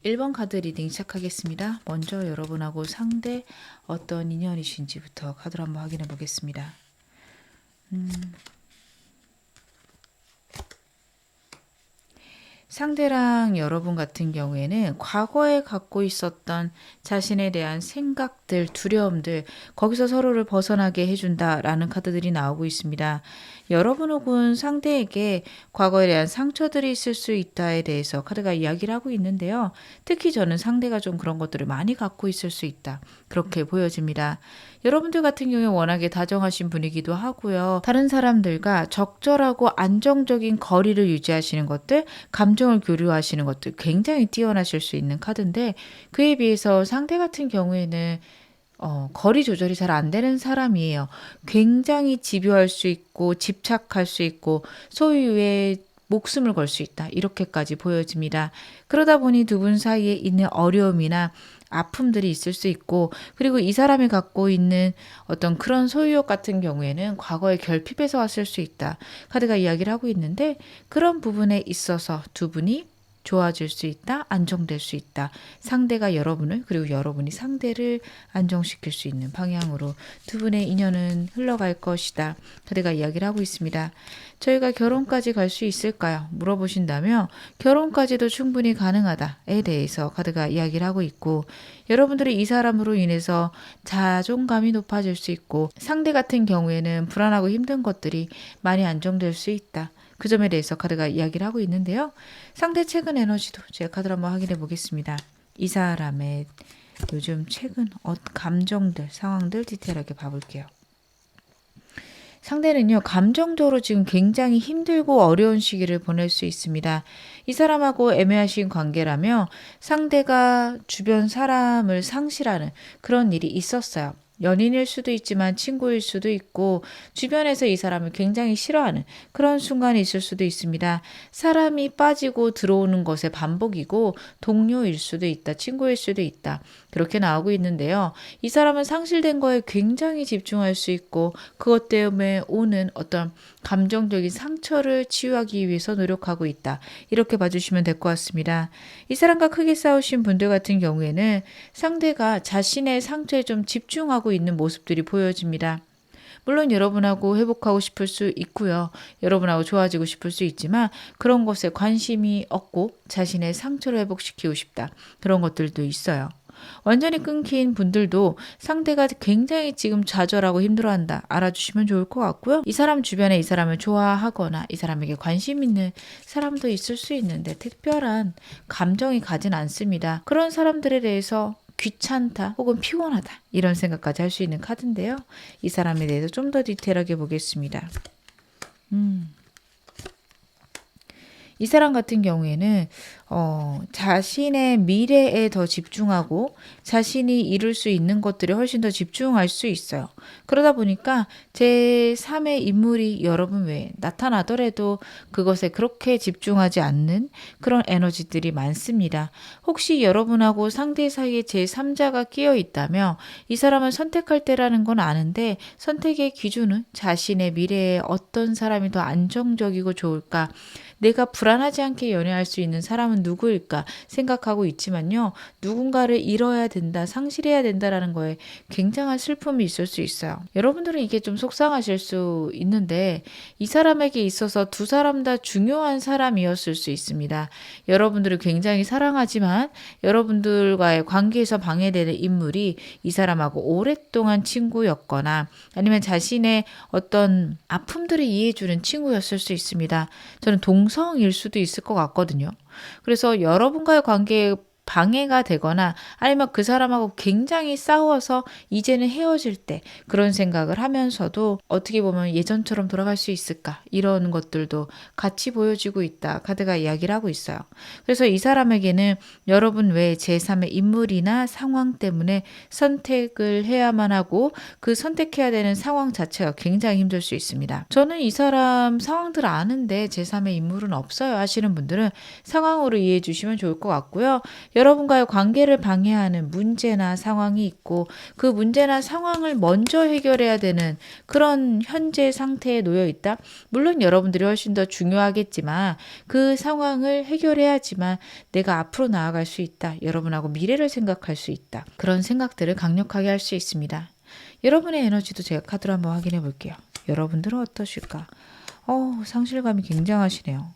1번 카드 리딩 시작하겠습니다. 먼저 여러분하고 상대 어떤 인연이신지부터 카드로 한번 확인해 보겠습니다. 상대랑 여러분 같은 경우에는 과거에 갖고 있었던 자신에 대한 생각들, 두려움들, 거기서 서로를 벗어나게 해준다라는 카드들이 나오고 있습니다. 여러분 혹은 상대에게 과거에 대한 상처들이 있을 수 있다에 대해서 카드가 이야기를 하고 있는데요. 특히 저는 상대가 좀 그런 것들을 많이 갖고 있을 수 있다. 그렇게 보여집니다. 여러분들 같은 경우에 워낙에 다정하신 분이기도 하고요. 다른 사람들과 적절하고 안정적인 거리를 유지하시는 것들, 감정을 교류하시는 것들 굉장히 뛰어나실 수 있는 카드인데 그에 비해서 상대 같은 경우에는 거리 조절이 잘 안 되는 사람이에요. 굉장히 집요할 수 있고 집착할 수 있고 소유의 목숨을 걸 수 있다. 이렇게까지 보여집니다. 그러다 보니 두 분 사이에 있는 어려움이나 아픔들이 있을 수 있고 그리고 이 사람이 갖고 있는 어떤 그런 소유욕 같은 경우에는 과거의 결핍에서 왔을 수 있다. 카드가 이야기를 하고 있는데 그런 부분에 있어서 두 분이 좋아질 수 있다. 안정될 수 있다. 상대가 여러분을 그리고 여러분이 상대를 안정시킬 수 있는 방향으로 두 분의 인연은 흘러갈 것이다. 카드가 이야기를 하고 있습니다. 저희가 결혼까지 갈 수 있을까요? 물어보신다면 결혼까지도 충분히 가능하다에 대해서 카드가 이야기를 하고 있고 여러분들이 이 사람으로 인해서 자존감이 높아질 수 있고 상대 같은 경우에는 불안하고 힘든 것들이 많이 안정될 수 있다. 그 점에 대해서 카드가 이야기를 하고 있는데요. 상대 최근 에너지도 제가 카드를 한번 확인해 보겠습니다. 이 사람의 요즘 최근 감정들, 상황들 디테일하게 봐볼게요. 상대는요, 감정적으로 지금 굉장히 힘들고 어려운 시기를 보낼 수 있습니다. 이 사람하고 애매하신 관계라며 상대가 주변 사람을 상실하는 그런 일이 있었어요. 연인일 수도 있지만 친구일 수도 있고 주변에서 이 사람을 굉장히 싫어하는 그런 순간이 있을 수도 있습니다. 사람이 빠지고 들어오는 것의 반복이고 동료일 수도 있다. 친구일 수도 있다. 그렇게 나오고 있는데요. 이 사람은 상실된 거에 굉장히 집중할 수 있고 그것 때문에 오는 어떤 감정적인 상처를 치유하기 위해서 노력하고 있다. 이렇게 봐주시면 될 것 같습니다. 이 사람과 크게 싸우신 분들 같은 경우에는 상대가 자신의 상처에 좀 집중하고 있는 모습들이 보여집니다. 물론 여러분하고 회복하고 싶을 수 있고요. 여러분하고 좋아지고 싶을 수 있지만 그런 것에 관심이 없고 자신의 상처를 회복시키고 싶다. 그런 것들도 있어요. 완전히 끊긴 분들도 상대가 굉장히 지금 좌절하고 힘들어한다. 알아주시면 좋을 것 같고요. 이 사람 주변에 이 사람을 좋아하거나 이 사람에게 관심 있는 사람도 있을 수 있는데 특별한 감정이 가진 않습니다. 그런 사람들에 대해서 귀찮다 혹은 피곤하다 이런 생각까지 할 수 있는 카드인데요. 이 사람에 대해서 좀 더 디테일하게 보겠습니다. 이 사람 같은 경우에는 자신의 미래에 더 집중하고 자신이 이룰 수 있는 것들에 훨씬 더 집중할 수 있어요. 그러다 보니까 제3의 인물이 여러분 외에 나타나더라도 그것에 그렇게 집중하지 않는 그런 에너지들이 많습니다. 혹시 여러분하고 상대 사이에 제3자가 끼어 있다면 이 사람은 선택할 때라는 건 아는데 선택의 기준은 자신의 미래에 어떤 사람이 더 안정적이고 좋을까 내가 불안하지 않게 연애할 수 있는 사람은 누구일까 생각하고 있지만요. 누군가를 잃어야 된다, 상실해야 된다라는 거에 굉장한 슬픔이 있을 수 있어요. 여러분들은 이게 좀 속상하실 수 있는데 이 사람에게 있어서 두 사람 다 중요한 사람이었을 수 있습니다. 여러분들을 굉장히 사랑하지만 여러분들과의 관계에서 방해되는 인물이 이 사람하고 오랫동안 친구였거나 아니면 자신의 어떤 아픔들을 이해해주는 친구였을 수 있습니다. 저는 동성일 수도 있을 것 같거든요. 그래서 여러분과의 관계에 방해가 되거나 아니면 그 사람하고 굉장히 싸워서 이제는 헤어질 때 그런 생각을 하면서도 어떻게 보면 예전처럼 돌아갈 수 있을까 이런 것들도 같이 보여지고 있다. 카드가 이야기를 하고 있어요. 그래서 이 사람에게는 여러분 외에 제3의 인물이나 상황 때문에 선택을 해야만 하고 그 선택해야 되는 상황 자체가 굉장히 힘들 수 있습니다. 저는 이 사람 상황들 아는데 제3의 인물은 없어요 하시는 분들은 상황으로 이해해 주시면 좋을 것 같고요. 여러분과의 관계를 방해하는 문제나 상황이 있고 그 문제나 상황을 먼저 해결해야 되는 그런 현재 상태에 놓여 있다. 물론 여러분들이 훨씬 더 중요하겠지만 그 상황을 해결해야지만 내가 앞으로 나아갈 수 있다. 여러분하고 미래를 생각할 수 있다. 그런 생각들을 강력하게 할 수 있습니다. 여러분의 에너지도 제가 카드로 한번 확인해 볼게요. 여러분들은 어떠실까? 상실감이 굉장하시네요.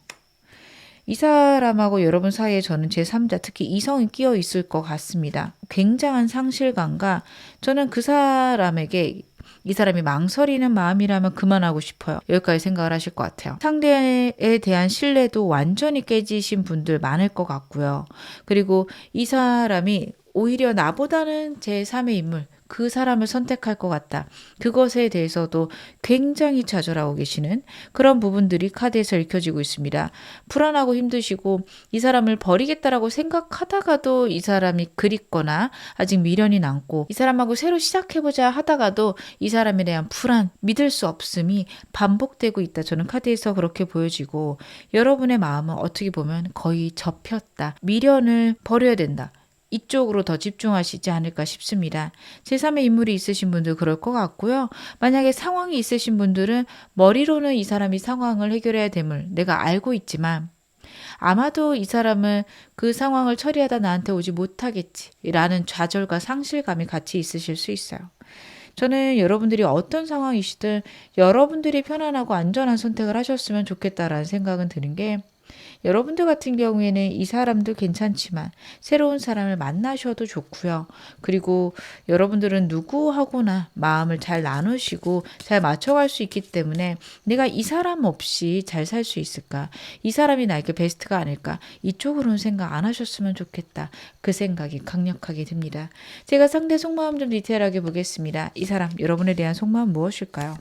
이 사람하고 여러분 사이에 저는 제3자, 특히 이성이 끼어 있을 것 같습니다. 굉장한 상실감과 저는 그 사람에게 이 사람이 망설이는 마음이라면 그만하고 싶어요. 여기까지 생각을 하실 것 같아요. 상대에 대한 신뢰도 완전히 깨지신 분들 많을 것 같고요. 그리고 이 사람이 오히려 나보다는 제3의 인물, 그 사람을 선택할 것 같다. 그것에 대해서도 굉장히 좌절하고 계시는 그런 부분들이 카드에서 읽혀지고 있습니다. 불안하고 힘드시고 이 사람을 버리겠다라고 생각하다가도 이 사람이 그립거나 아직 미련이 남고 이 사람하고 새로 시작해보자 하다가도 이 사람에 대한 불안, 믿을 수 없음이 반복되고 있다. 저는 카드에서 그렇게 보여지고 여러분의 마음은 어떻게 보면 거의 접혔다. 미련을 버려야 된다. 이쪽으로 더 집중하시지 않을까 싶습니다. 제3의 인물이 있으신 분들 그럴 것 같고요. 만약에 상황이 있으신 분들은 머리로는 이 사람이 상황을 해결해야 됨을 내가 알고 있지만 아마도 이 사람은 그 상황을 처리하다 나한테 오지 못하겠지라는 좌절과 상실감이 같이 있으실 수 있어요. 저는 여러분들이 어떤 상황이시든 여러분들이 편안하고 안전한 선택을 하셨으면 좋겠다라는 생각은 드는 게 여러분들 같은 경우에는 이 사람도 괜찮지만 새로운 사람을 만나셔도 좋고요. 그리고 여러분들은 누구하고나 마음을 잘 나누시고 잘 맞춰갈 수 있기 때문에 내가 이 사람 없이 잘 살 수 있을까? 이 사람이 나에게 베스트가 아닐까? 이쪽으로는 생각 안 하셨으면 좋겠다. 그 생각이 강력하게 듭니다. 제가 상대 속마음 좀 디테일하게 보겠습니다. 이 사람, 여러분에 대한 속마음 무엇일까요?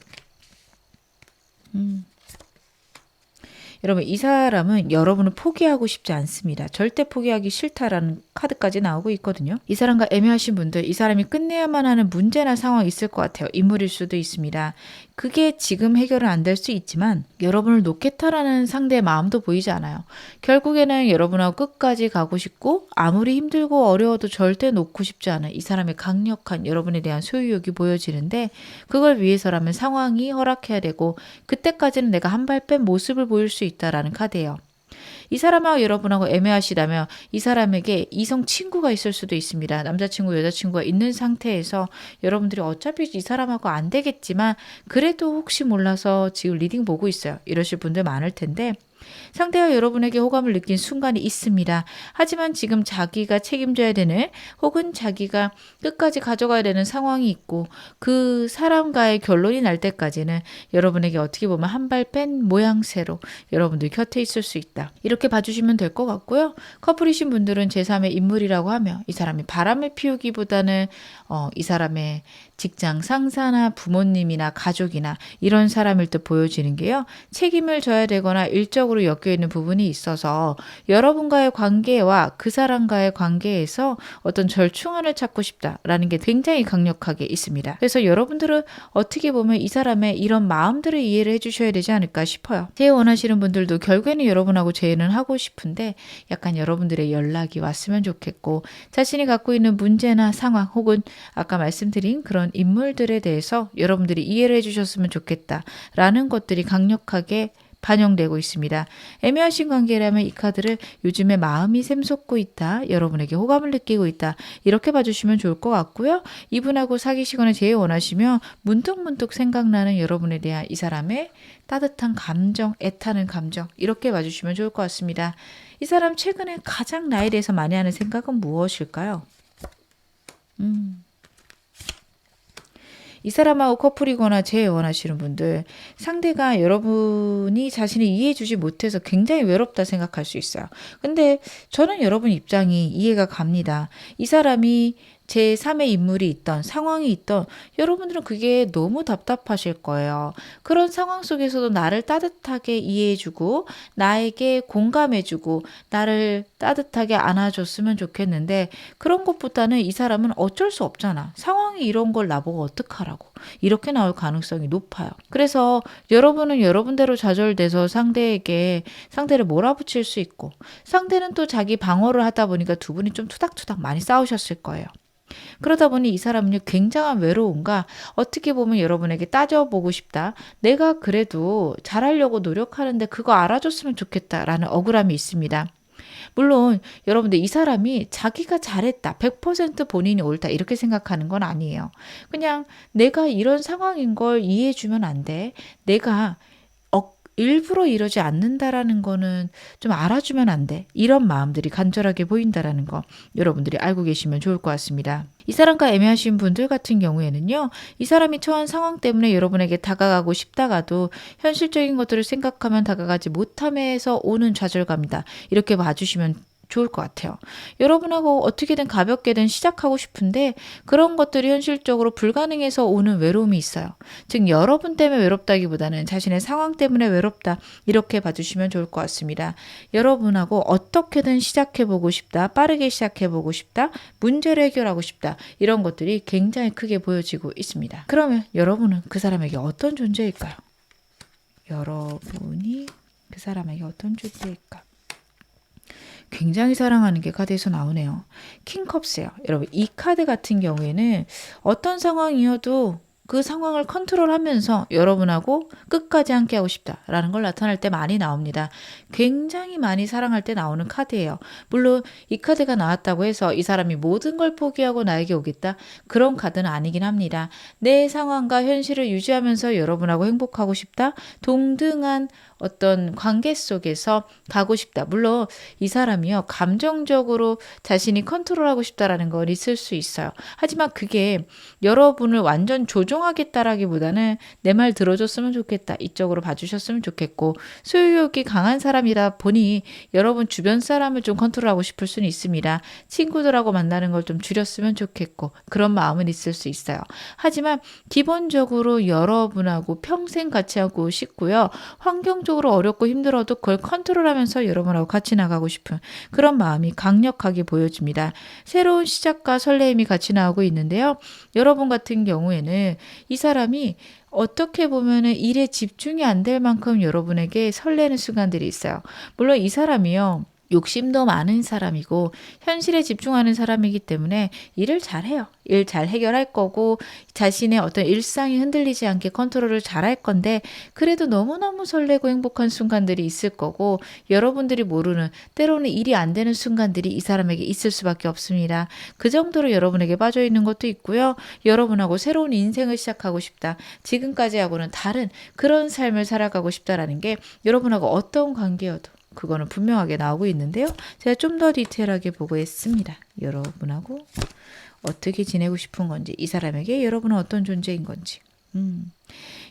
여러분 이 사람은 여러분을 포기하고 싶지 않습니다. 절대 포기하기 싫다라는 카드까지 나오고 있거든요. 이 사람과 애매하신 분들, 이 사람이 끝내야만 하는 문제나 상황이 있을 것 같아요. 인물일 수도 있습니다. 그게 지금 해결은 안 될 수 있지만 여러분을 놓겠다라는 상대의 마음도 보이지 않아요. 결국에는 여러분하고 끝까지 가고 싶고 아무리 힘들고 어려워도 절대 놓고 싶지 않은 이 사람의 강력한 여러분에 대한 소유욕이 보여지는데 그걸 위해서라면 상황이 허락해야 되고 그때까지는 내가 한 발 뺀 모습을 보일 수 있다라는 카드예요. 이 사람하고 여러분하고 애매하시다면 이 사람에게 이성 친구가 있을 수도 있습니다. 남자친구, 여자친구가 있는 상태에서 여러분들이 어차피 이 사람하고 안 되겠지만 그래도 혹시 몰라서 지금 리딩 보고 있어요. 이러실 분들 많을 텐데 상대가 여러분에게 호감을 느낀 순간이 있습니다. 하지만 지금 자기가 책임져야 되는 혹은 자기가 끝까지 가져가야 되는 상황이 있고 그 사람과의 결론이 날 때까지는 여러분에게 어떻게 보면 한 발 뺀 모양새로 여러분들 곁에 있을 수 있다. 이렇게 봐주시면 될 것 같고요. 커플이신 분들은 제3의 인물이라고 하며 이 사람이 바람을 피우기보다는 이 사람의 직장 상사나 부모님이나 가족이나 이런 사람일 때 보여지는 게요. 책임을 져야 되거나 일적으로 엮여있는 부분이 있어서 여러분과의 관계와 그 사람과의 관계에서 어떤 절충안을 찾고 싶다라는 게 굉장히 강력하게 있습니다. 그래서 여러분들은 어떻게 보면 이 사람의 이런 마음들을 이해를 해주셔야 되지 않을까 싶어요. 재회 원하시는 분들도 결국에는 여러분하고 재회는 하고 싶은데 약간 여러분들의 연락이 왔으면 좋겠고 자신이 갖고 있는 문제나 상황 혹은 아까 말씀드린 그런 인물들에 대해서 여러분들이 이해를 해주셨으면 좋겠다라는 것들이 강력하게 반영되고 있습니다. 애매하신 관계라면 이 카드를 요즘에 마음이 샘솟고 있다. 여러분에게 호감을 느끼고 있다. 이렇게 봐주시면 좋을 것 같고요. 이분하고 사귀시거나 재회 원하시면 문득문득 생각나는 여러분에 대한 이 사람의 따뜻한 감정, 애타는 감정 이렇게 봐주시면 좋을 것 같습니다. 이 사람 최근에 가장 나에 대해서 많이 하는 생각은 무엇일까요? 이 사람하고 커플이거나 재회 원하시는 분들 상대가 여러분이 자신을 이해해 주지 못해서 굉장히 외롭다 생각할 수 있어요. 근데 저는 여러분 입장이 이해가 갑니다. 이 사람이 제3의 인물이 있던 상황이 있던 여러분들은 그게 너무 답답하실 거예요. 그런 상황 속에서도 나를 따뜻하게 이해해주고 나에게 공감해주고 나를 따뜻하게 안아줬으면 좋겠는데 그런 것보다는 이 사람은 어쩔 수 없잖아. 상황이 이런 걸 나보고 어떡하라고. 이렇게 나올 가능성이 높아요. 그래서 여러분은 여러분대로 좌절돼서 상대를 몰아붙일 수 있고 상대는 또 자기 방어를 하다 보니까 두 분이 좀 투닥투닥 많이 싸우셨을 거예요. 그러다 보니 이 사람은요 굉장한 외로움과 어떻게 보면 여러분에게 따져보고 싶다. 내가 그래도 잘하려고 노력하는데 그거 알아줬으면 좋겠다라는 억울함이 있습니다. 물론 여러분들 이 사람이 자기가 잘했다, 100% 본인이 옳다 이렇게 생각하는 건 아니에요. 그냥 내가 이런 상황인 걸 이해해 주면 안 돼. 내가 일부러 이러지 않는다라는 거는 좀 알아주면 안 돼. 이런 마음들이 간절하게 보인다라는 거 여러분들이 알고 계시면 좋을 것 같습니다. 이 사람과 애매하신 분들 같은 경우에는요. 이 사람이 처한 상황 때문에 여러분에게 다가가고 싶다가도 현실적인 것들을 생각하면 다가가지 못함에서 오는 좌절감이다. 이렇게 봐주시면 좋을 것 같아요. 여러분하고 어떻게든 가볍게든 시작하고 싶은데 그런 것들이 현실적으로 불가능해서 오는 외로움이 있어요. 즉 여러분 때문에 외롭다기보다는 자신의 상황 때문에 외롭다. 이렇게 봐주시면 좋을 것 같습니다. 여러분하고 어떻게든 시작해보고 싶다. 빠르게 시작해보고 싶다. 문제를 해결하고 싶다. 이런 것들이 굉장히 크게 보여지고 있습니다. 그러면 여러분은 그 사람에게 어떤 존재일까요? 여러분이 그 사람에게 어떤 존재일까? 굉장히 사랑하는 게 카드에서 나오네요. 킹컵스예요. 여러분 이 카드 같은 경우에는 어떤 상황이어도 그 상황을 컨트롤하면서 여러분하고 끝까지 함께하고 싶다라는 걸 나타낼 때 많이 나옵니다. 굉장히 많이 사랑할 때 나오는 카드예요. 물론 이 카드가 나왔다고 해서 이 사람이 모든 걸 포기하고 나에게 오겠다? 그런 카드는 아니긴 합니다. 내 상황과 현실을 유지하면서 여러분하고 행복하고 싶다? 동등한 어떤 관계 속에서 가고 싶다. 물론 이 사람이요. 감정적으로 자신이 컨트롤하고 싶다라는 건 있을 수 있어요. 하지만 그게 여러분을 완전 조종하겠다라기보다는 내 말 들어줬으면 좋겠다. 이쪽으로 봐주셨으면 좋겠고 소유욕이 강한 사람이라 보니 여러분 주변 사람을 좀 컨트롤하고 싶을 수는 있습니다. 친구들하고 만나는 걸 좀 줄였으면 좋겠고 그런 마음은 있을 수 있어요. 하지만 기본적으로 여러분하고 평생 같이 하고 싶고요. 환경적으로 어렵고 힘들어도 그걸 컨트롤하면서 여러분하고 같이 나가고 싶은 그런 마음이 강력하게 보여집니다. 새로운 시작과 설레임이 같이 나오고 있는데요. 여러분 같은 경우에는 이 사람이 어떻게 보면은 일에 집중이 안 될 만큼 여러분에게 설레는 순간들이 있어요. 물론 이 사람이요. 욕심도 많은 사람이고 현실에 집중하는 사람이기 때문에 일을 잘해요. 일 잘 해결할 거고 자신의 어떤 일상이 흔들리지 않게 컨트롤을 잘할 건데 그래도 너무너무 설레고 행복한 순간들이 있을 거고 여러분들이 모르는 때로는 일이 안 되는 순간들이 이 사람에게 있을 수밖에 없습니다. 그 정도로 여러분에게 빠져 있는 것도 있고요. 여러분하고 새로운 인생을 시작하고 싶다. 지금까지 하고는 다른 그런 삶을 살아가고 싶다라는 게 여러분하고 어떤 관계여도 그거는 분명하게 나오고 있는데요. 제가 좀 더 디테일하게 보겠습니다. 여러분하고 어떻게 지내고 싶은 건지, 이 사람에게 여러분은 어떤 존재인 건지.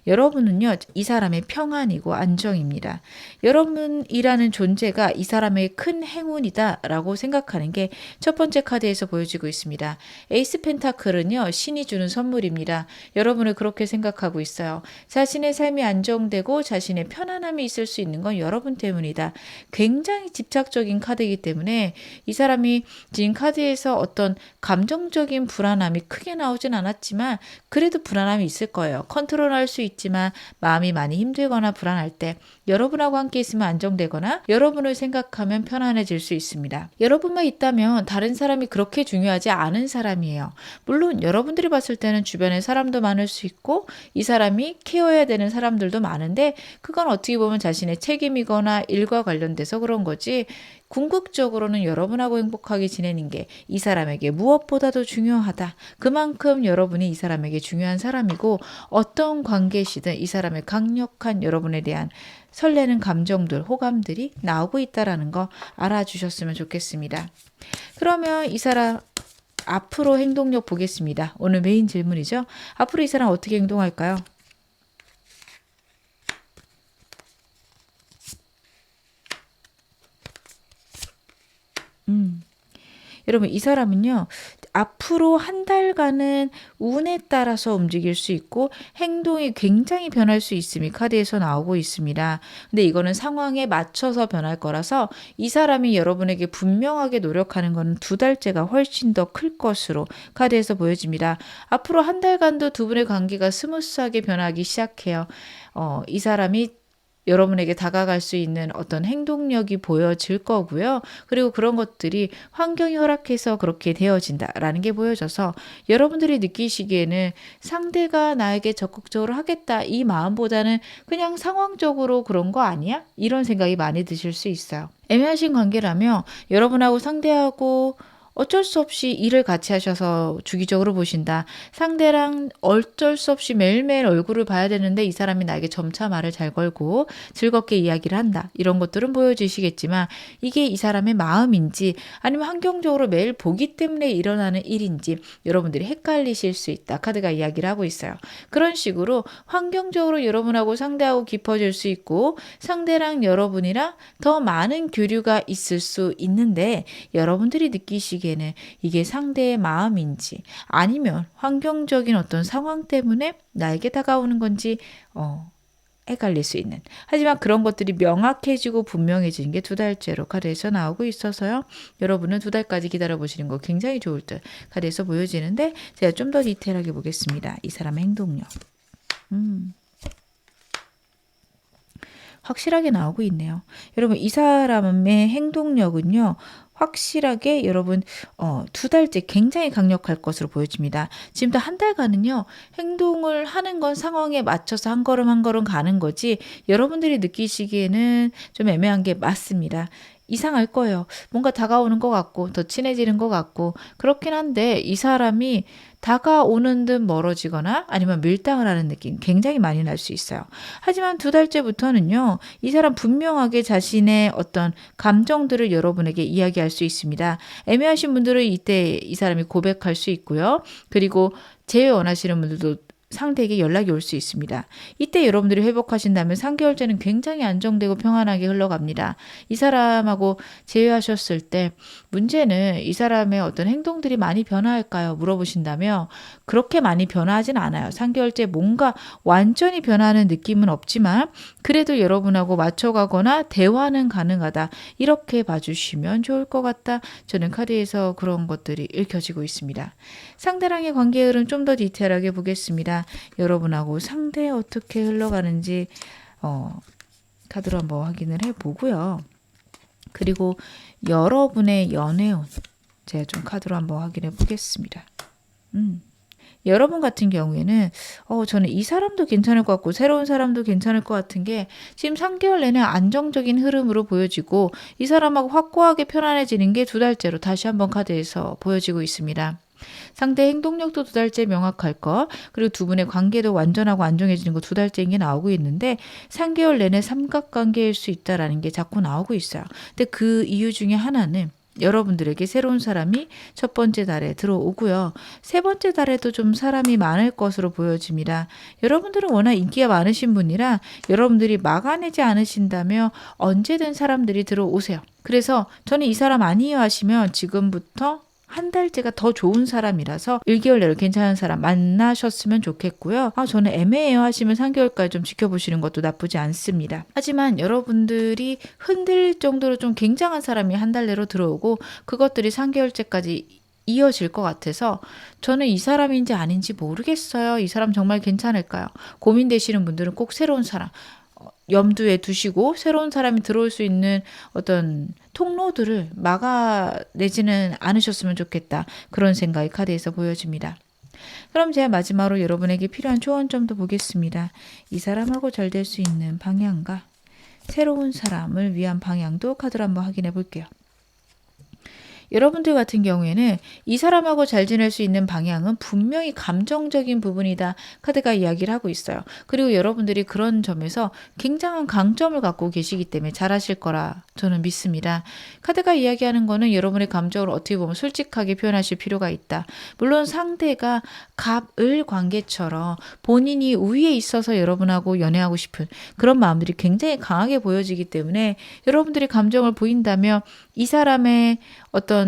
여러분은요, 이 사람의 평안이고 안정입니다. 여러분이라는 존재가 이 사람의 큰 행운이다라고 생각하는 게 첫 번째 카드에서 보여지고 있습니다. 에이스 펜타클은요, 신이 주는 선물입니다. 여러분을 그렇게 생각하고 있어요. 자신의 삶이 안정되고 자신의 편안함이 있을 수 있는 건 여러분 때문이다. 굉장히 집착적인 카드이기 때문에 이 사람이 지금 카드에서 어떤 감정적인 불안함이 크게 나오진 않았지만 그래도 불안함이 있을 거예요. 컨트롤할 수 있지만 마음이 많이 힘들거나 불안할 때 여러분하고 함께 있으면 안정되거나 여러분을 생각하면 편안해질 수 있습니다. 여러분만 있다면 다른 사람이 그렇게 중요하지 않은 사람이에요. 물론 여러분들이 봤을 때는 주변에 사람도 많을 수 있고 이 사람이 케어해야 되는 사람들도 많은데 그건 어떻게 보면 자신의 책임이거나 일과 관련돼서 그런 거지 궁극적으로는 여러분하고 행복하게 지내는 게 이 사람에게 무엇보다도 중요하다. 그만큼 여러분이 이 사람에게 중요한 사람이고 어떤 관계시든 이 사람의 강력한 여러분에 대한 설레는 감정들, 호감들이 나오고 있다는 거 알아주셨으면 좋겠습니다. 그러면 이 사람 앞으로 행동력 보겠습니다. 오늘 메인 질문이죠. 앞으로 이 사람 어떻게 행동할까요? 여러분 이 사람은요. 앞으로 한 달간은 운에 따라서 움직일 수 있고 행동이 굉장히 변할 수 있음이 카드에서 나오고 있습니다. 근데 이거는 상황에 맞춰서 변할 거라서 이 사람이 여러분에게 분명하게 노력하는 것은 2달째가 훨씬 더 클 것으로 카드에서 보여집니다. 앞으로 한 달간도 두 분의 관계가 스무스하게 변하기 시작해요. 이 사람이 여러분에게 다가갈 수 있는 어떤 행동력이 보여질 거고요. 그리고 그런 것들이 환경이 허락해서 그렇게 되어진다라는 게 보여져서 여러분들이 느끼시기에는 상대가 나에게 적극적으로 하겠다 이 마음보다는 그냥 상황적으로 그런 거 아니야? 이런 생각이 많이 드실 수 있어요. 애매하신 관계라면 여러분하고 상대하고 어쩔 수 없이 일을 같이 하셔서 주기적으로 보신다. 상대랑 어쩔 수 없이 매일매일 얼굴을 봐야 되는데 이 사람이 나에게 점차 말을 잘 걸고 즐겁게 이야기를 한다. 이런 것들은 보여지시겠지만 이게 이 사람의 마음인지 아니면 환경적으로 매일 보기 때문에 일어나는 일인지 여러분들이 헷갈리실 수 있다. 카드가 이야기를 하고 있어요. 그런 식으로 환경적으로 여러분하고 상대하고 깊어질 수 있고 상대랑 여러분이랑 더 많은 교류가 있을 수 있는데 여러분들이 느끼시기에는 이게 상대의 마음인지 아니면 환경적인 어떤 상황 때문에 나에게 다가오는 건지 헷갈릴 수 있는. 하지만 그런 것들이 명확해지고 분명해지는 게 2달째로 카드에서 나오고 있어서요. 여러분은 2달까지 기다려보시는 거 굉장히 좋을 듯 카드에서 보여지는데 제가 좀 더 디테일하게 보겠습니다. 이 사람의 행동력. 확실하게 나오고 있네요. 여러분 이 사람의 행동력은요. 확실하게 여러분 2달째 굉장히 강력할 것으로 보여집니다. 지금도 한 달간은요. 행동을 하는 건 상황에 맞춰서 한 걸음 한 걸음 가는 거지 여러분들이 느끼시기에는 좀 애매한 게 맞습니다. 이상할 거예요. 뭔가 다가오는 것 같고 더 친해지는 것 같고 그렇긴 한데 이 사람이 다가오는 듯 멀어지거나 아니면 밀당을 하는 느낌 굉장히 많이 날 수 있어요. 하지만 2달째부터는요. 이 사람 분명하게 자신의 어떤 감정들을 여러분에게 이야기할 수 있습니다. 애매하신 분들은 이때 이 사람이 고백할 수 있고요. 그리고 제외 원하시는 분들도 상대에게 연락이 올 수 있습니다. 이때 여러분들이 회복하신다면 3개월째는 굉장히 안정되고 평안하게 흘러갑니다. 이 사람하고 제외하셨을 때 문제는 이 사람의 어떤 행동들이 많이 변화할까요? 물어보신다면 그렇게 많이 변화하진 않아요. 3개월째 뭔가 완전히 변하는 느낌은 없지만 그래도 여러분하고 맞춰가거나 대화는 가능하다. 이렇게 봐주시면 좋을 것 같다. 저는 카드에서 그런 것들이 읽혀지고 있습니다. 상대랑의 관계 흐름 좀 더 디테일하게 보겠습니다. 여러분하고 상대 어떻게 흘러가는지 카드로 한번 확인을 해보고요. 그리고 여러분의 연애운 제가 좀 카드로 한번 확인해 보겠습니다. 여러분 같은 경우에는 저는 이 사람도 괜찮을 것 같고 새로운 사람도 괜찮을 것 같은 게 지금 3개월 내내 안정적인 흐름으로 보여지고 이 사람하고 확고하게 편안해지는 게 2달째로 다시 한번 카드에서 보여지고 있습니다. 상대 행동력도 2달째 명확할 것 그리고 두 분의 관계도 완전하고 안정해지는 거 2달째인 게 나오고 있는데 3개월 내내 삼각관계일 수 있다라는 게 자꾸 나오고 있어요. 근데 그 이유 중에 하나는 여러분들에게 새로운 사람이 첫 번째 달에 들어오고요. 세 번째 달에도 좀 사람이 많을 것으로 보여집니다. 여러분들은 워낙 인기가 많으신 분이라 여러분들이 막아내지 않으신다면 언제든 사람들이 들어오세요. 그래서 저는 이 사람 아니에요 하시면 지금부터 한 달째가 더 좋은 사람이라서 1개월 내로 괜찮은 사람 만나셨으면 좋겠고요. 저는 애매해요 하시면 3개월까지 좀 지켜보시는 것도 나쁘지 않습니다. 하지만 여러분들이 흔들릴 정도로 좀 굉장한 사람이 한 달 내로 들어오고 그것들이 3개월째까지 이어질 것 같아서 저는 이 사람인지 아닌지 모르겠어요. 이 사람 정말 괜찮을까요? 고민되시는 분들은 꼭 새로운 사람 염두에 두시고 새로운 사람이 들어올 수 있는 어떤 통로들을 막아내지는 않으셨으면 좋겠다. 그런 생각이 카드에서 보여집니다. 그럼 제가 마지막으로 여러분에게 필요한 조언점도 보겠습니다. 이 사람하고 잘 될 수 있는 방향과 새로운 사람을 위한 방향도 카드로 한번 확인해 볼게요. 여러분들 같은 경우에는 이 사람하고 잘 지낼 수 있는 방향은 분명히 감정적인 부분이다. 카드가 이야기를 하고 있어요. 그리고 여러분들이 그런 점에서 굉장한 강점을 갖고 계시기 때문에 잘하실 거라 저는 믿습니다. 카드가 이야기하는 거는 여러분의 감정을 어떻게 보면 솔직하게 표현하실 필요가 있다. 물론 상대가 갑을 관계처럼 본인이 우위에 있어서 여러분하고 연애하고 싶은 그런 마음들이 굉장히 강하게 보여지기 때문에 여러분들이 감정을 보인다면 이 사람의 어떤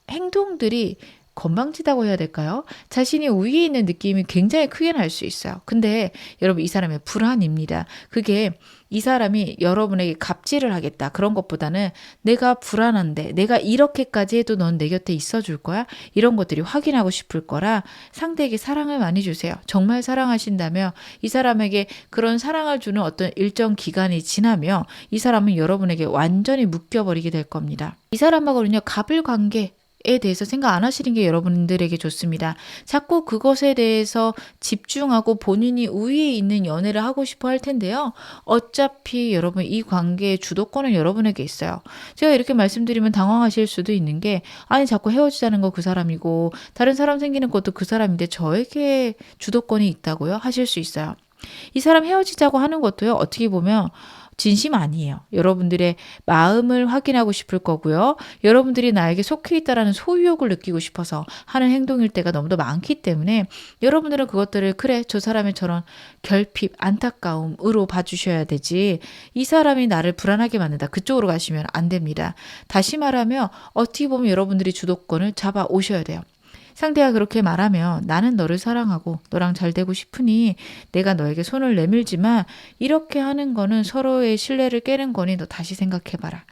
행동들이 건방지다고 해야 될까요? 자신이 우위에 있는 느낌이 굉장히 크게 날 수 있어요. 근데 여러분 이 사람의 불안입니다. 그게 이 사람이 여러분에게 갑질을 하겠다 그런 것보다는 내가 불안한데 내가 이렇게까지 해도 넌 내 곁에 있어 줄 거야? 이런 것들이 확인하고 싶을 거라 상대에게 사랑을 많이 주세요. 정말 사랑하신다면 이 사람에게 그런 사랑을 주는 어떤 일정 기간이 지나면 이 사람은 여러분에게 완전히 묶여버리게 될 겁니다. 이 사람하고는요 갑을 관계 에 대해서 생각 안 하시는 게 여러분들에게 좋습니다. 자꾸 그것에 대해서 집중하고 본인이 우위에 있는 연애를 하고 싶어 할 텐데요. 어차피 여러분 이 관계의 주도권은 여러분에게 있어요. 제가 이렇게 말씀드리면 당황하실 수도 있는 게 아니 자꾸 헤어지자는 거 그 사람이고 다른 사람 생기는 것도 그 사람인데 저에게 주도권이 있다고요? 하실 수 있어요. 이 사람 헤어지자고 하는 것도요. 어떻게 보면 진심 아니에요. 여러분들의 마음을 확인하고 싶을 거고요. 여러분들이 나에게 속해 있다라는 소유욕을 느끼고 싶어서 하는 행동일 때가 너무도 많기 때문에 여러분들은 그것들을 그래 저 사람의 저런 결핍, 안타까움으로 봐주셔야 되지 이 사람이 나를 불안하게 만든다. 그쪽으로 가시면 안 됩니다. 다시 말하면 어떻게 보면 여러분들이 주도권을 잡아 오셔야 돼요. 상대가 그렇게 말하면 나는 너를 사랑하고 너랑 잘 되고 싶으니 내가 너에게 손을 내밀지만 이렇게 하는 거는 서로의 신뢰를 깨는 거니 너 다시 생각해봐라.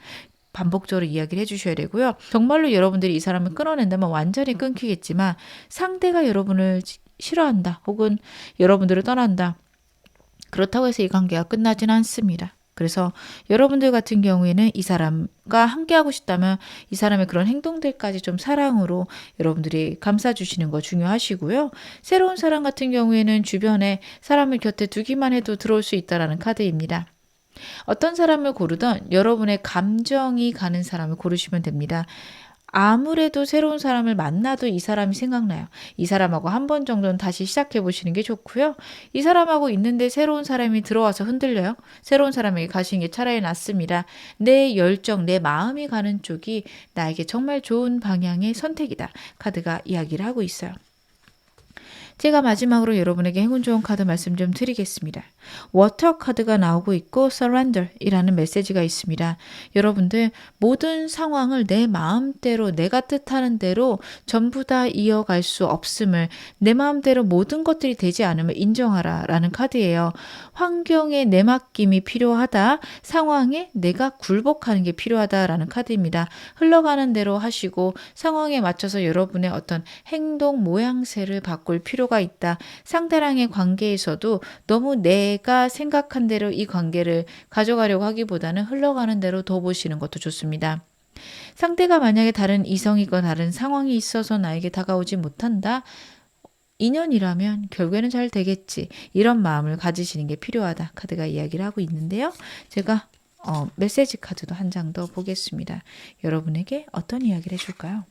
반복적으로 이야기를 해주셔야 되고요. 정말로 여러분들이 이 사람을 끊어낸다면 완전히 끊기겠지만 상대가 여러분을 싫어한다 혹은 여러분들을 떠난다. 그렇다고 해서 이 관계가 끝나진 않습니다. 그래서 여러분들 같은 경우에는 이 사람과 함께하고 싶다면 이 사람의 그런 행동들까지 좀 사랑으로 여러분들이 감싸주시는 거 중요하시고요. 새로운 사람 같은 경우에는 주변에 사람을 곁에 두기만 해도 들어올 수 있다는 카드입니다. 어떤 사람을 고르던 여러분의 감정이 가는 사람을 고르시면 됩니다. 아무래도 새로운 사람을 만나도 이 사람이 생각나요. 이 사람하고 한 번 정도는 다시 시작해 보시는 게 좋고요. 이 사람하고 있는데 새로운 사람이 들어와서 흔들려요. 새로운 사람에게 가시는 게 차라리 낫습니다. 내 열정, 내 마음이 가는 쪽이 나에게 정말 좋은 방향의 선택이다. 카드가 이야기를 하고 있어요. 제가 마지막으로 여러분에게 행운 좋은 카드 말씀 좀 드리겠습니다. 워터 카드가 나오고 있고 surrender 이라는 메시지가 있습니다. 여러분들 모든 상황을 내 마음대로 내가 뜻하는 대로 전부 다 이어갈 수 없음을 내 마음대로 모든 것들이 되지 않음을 인정하라 라는 카드예요. 환경에 내 맡김이 필요하다. 상황에 내가 굴복하는 게 필요하다라는 카드입니다. 흘러가는 대로 하시고 상황에 맞춰서 여러분의 어떤 행동 모양새를 바꿀 필요가 있다. 상대랑의 관계에서도 너무 내가 생각한 대로 이 관계를 가져가려고 하기보다는 흘러가는 대로 둬보시는 것도 좋습니다. 상대가 만약에 다른 이성이거나 다른 상황이 있어서 나에게 다가오지 못한다. 인연이라면 결국에는 잘 되겠지. 이런 마음을 가지시는 게 필요하다. 카드가 이야기를 하고 있는데요. 제가 메시지 카드도 한 장 더 보겠습니다. 여러분에게 어떤 이야기를 해줄까요?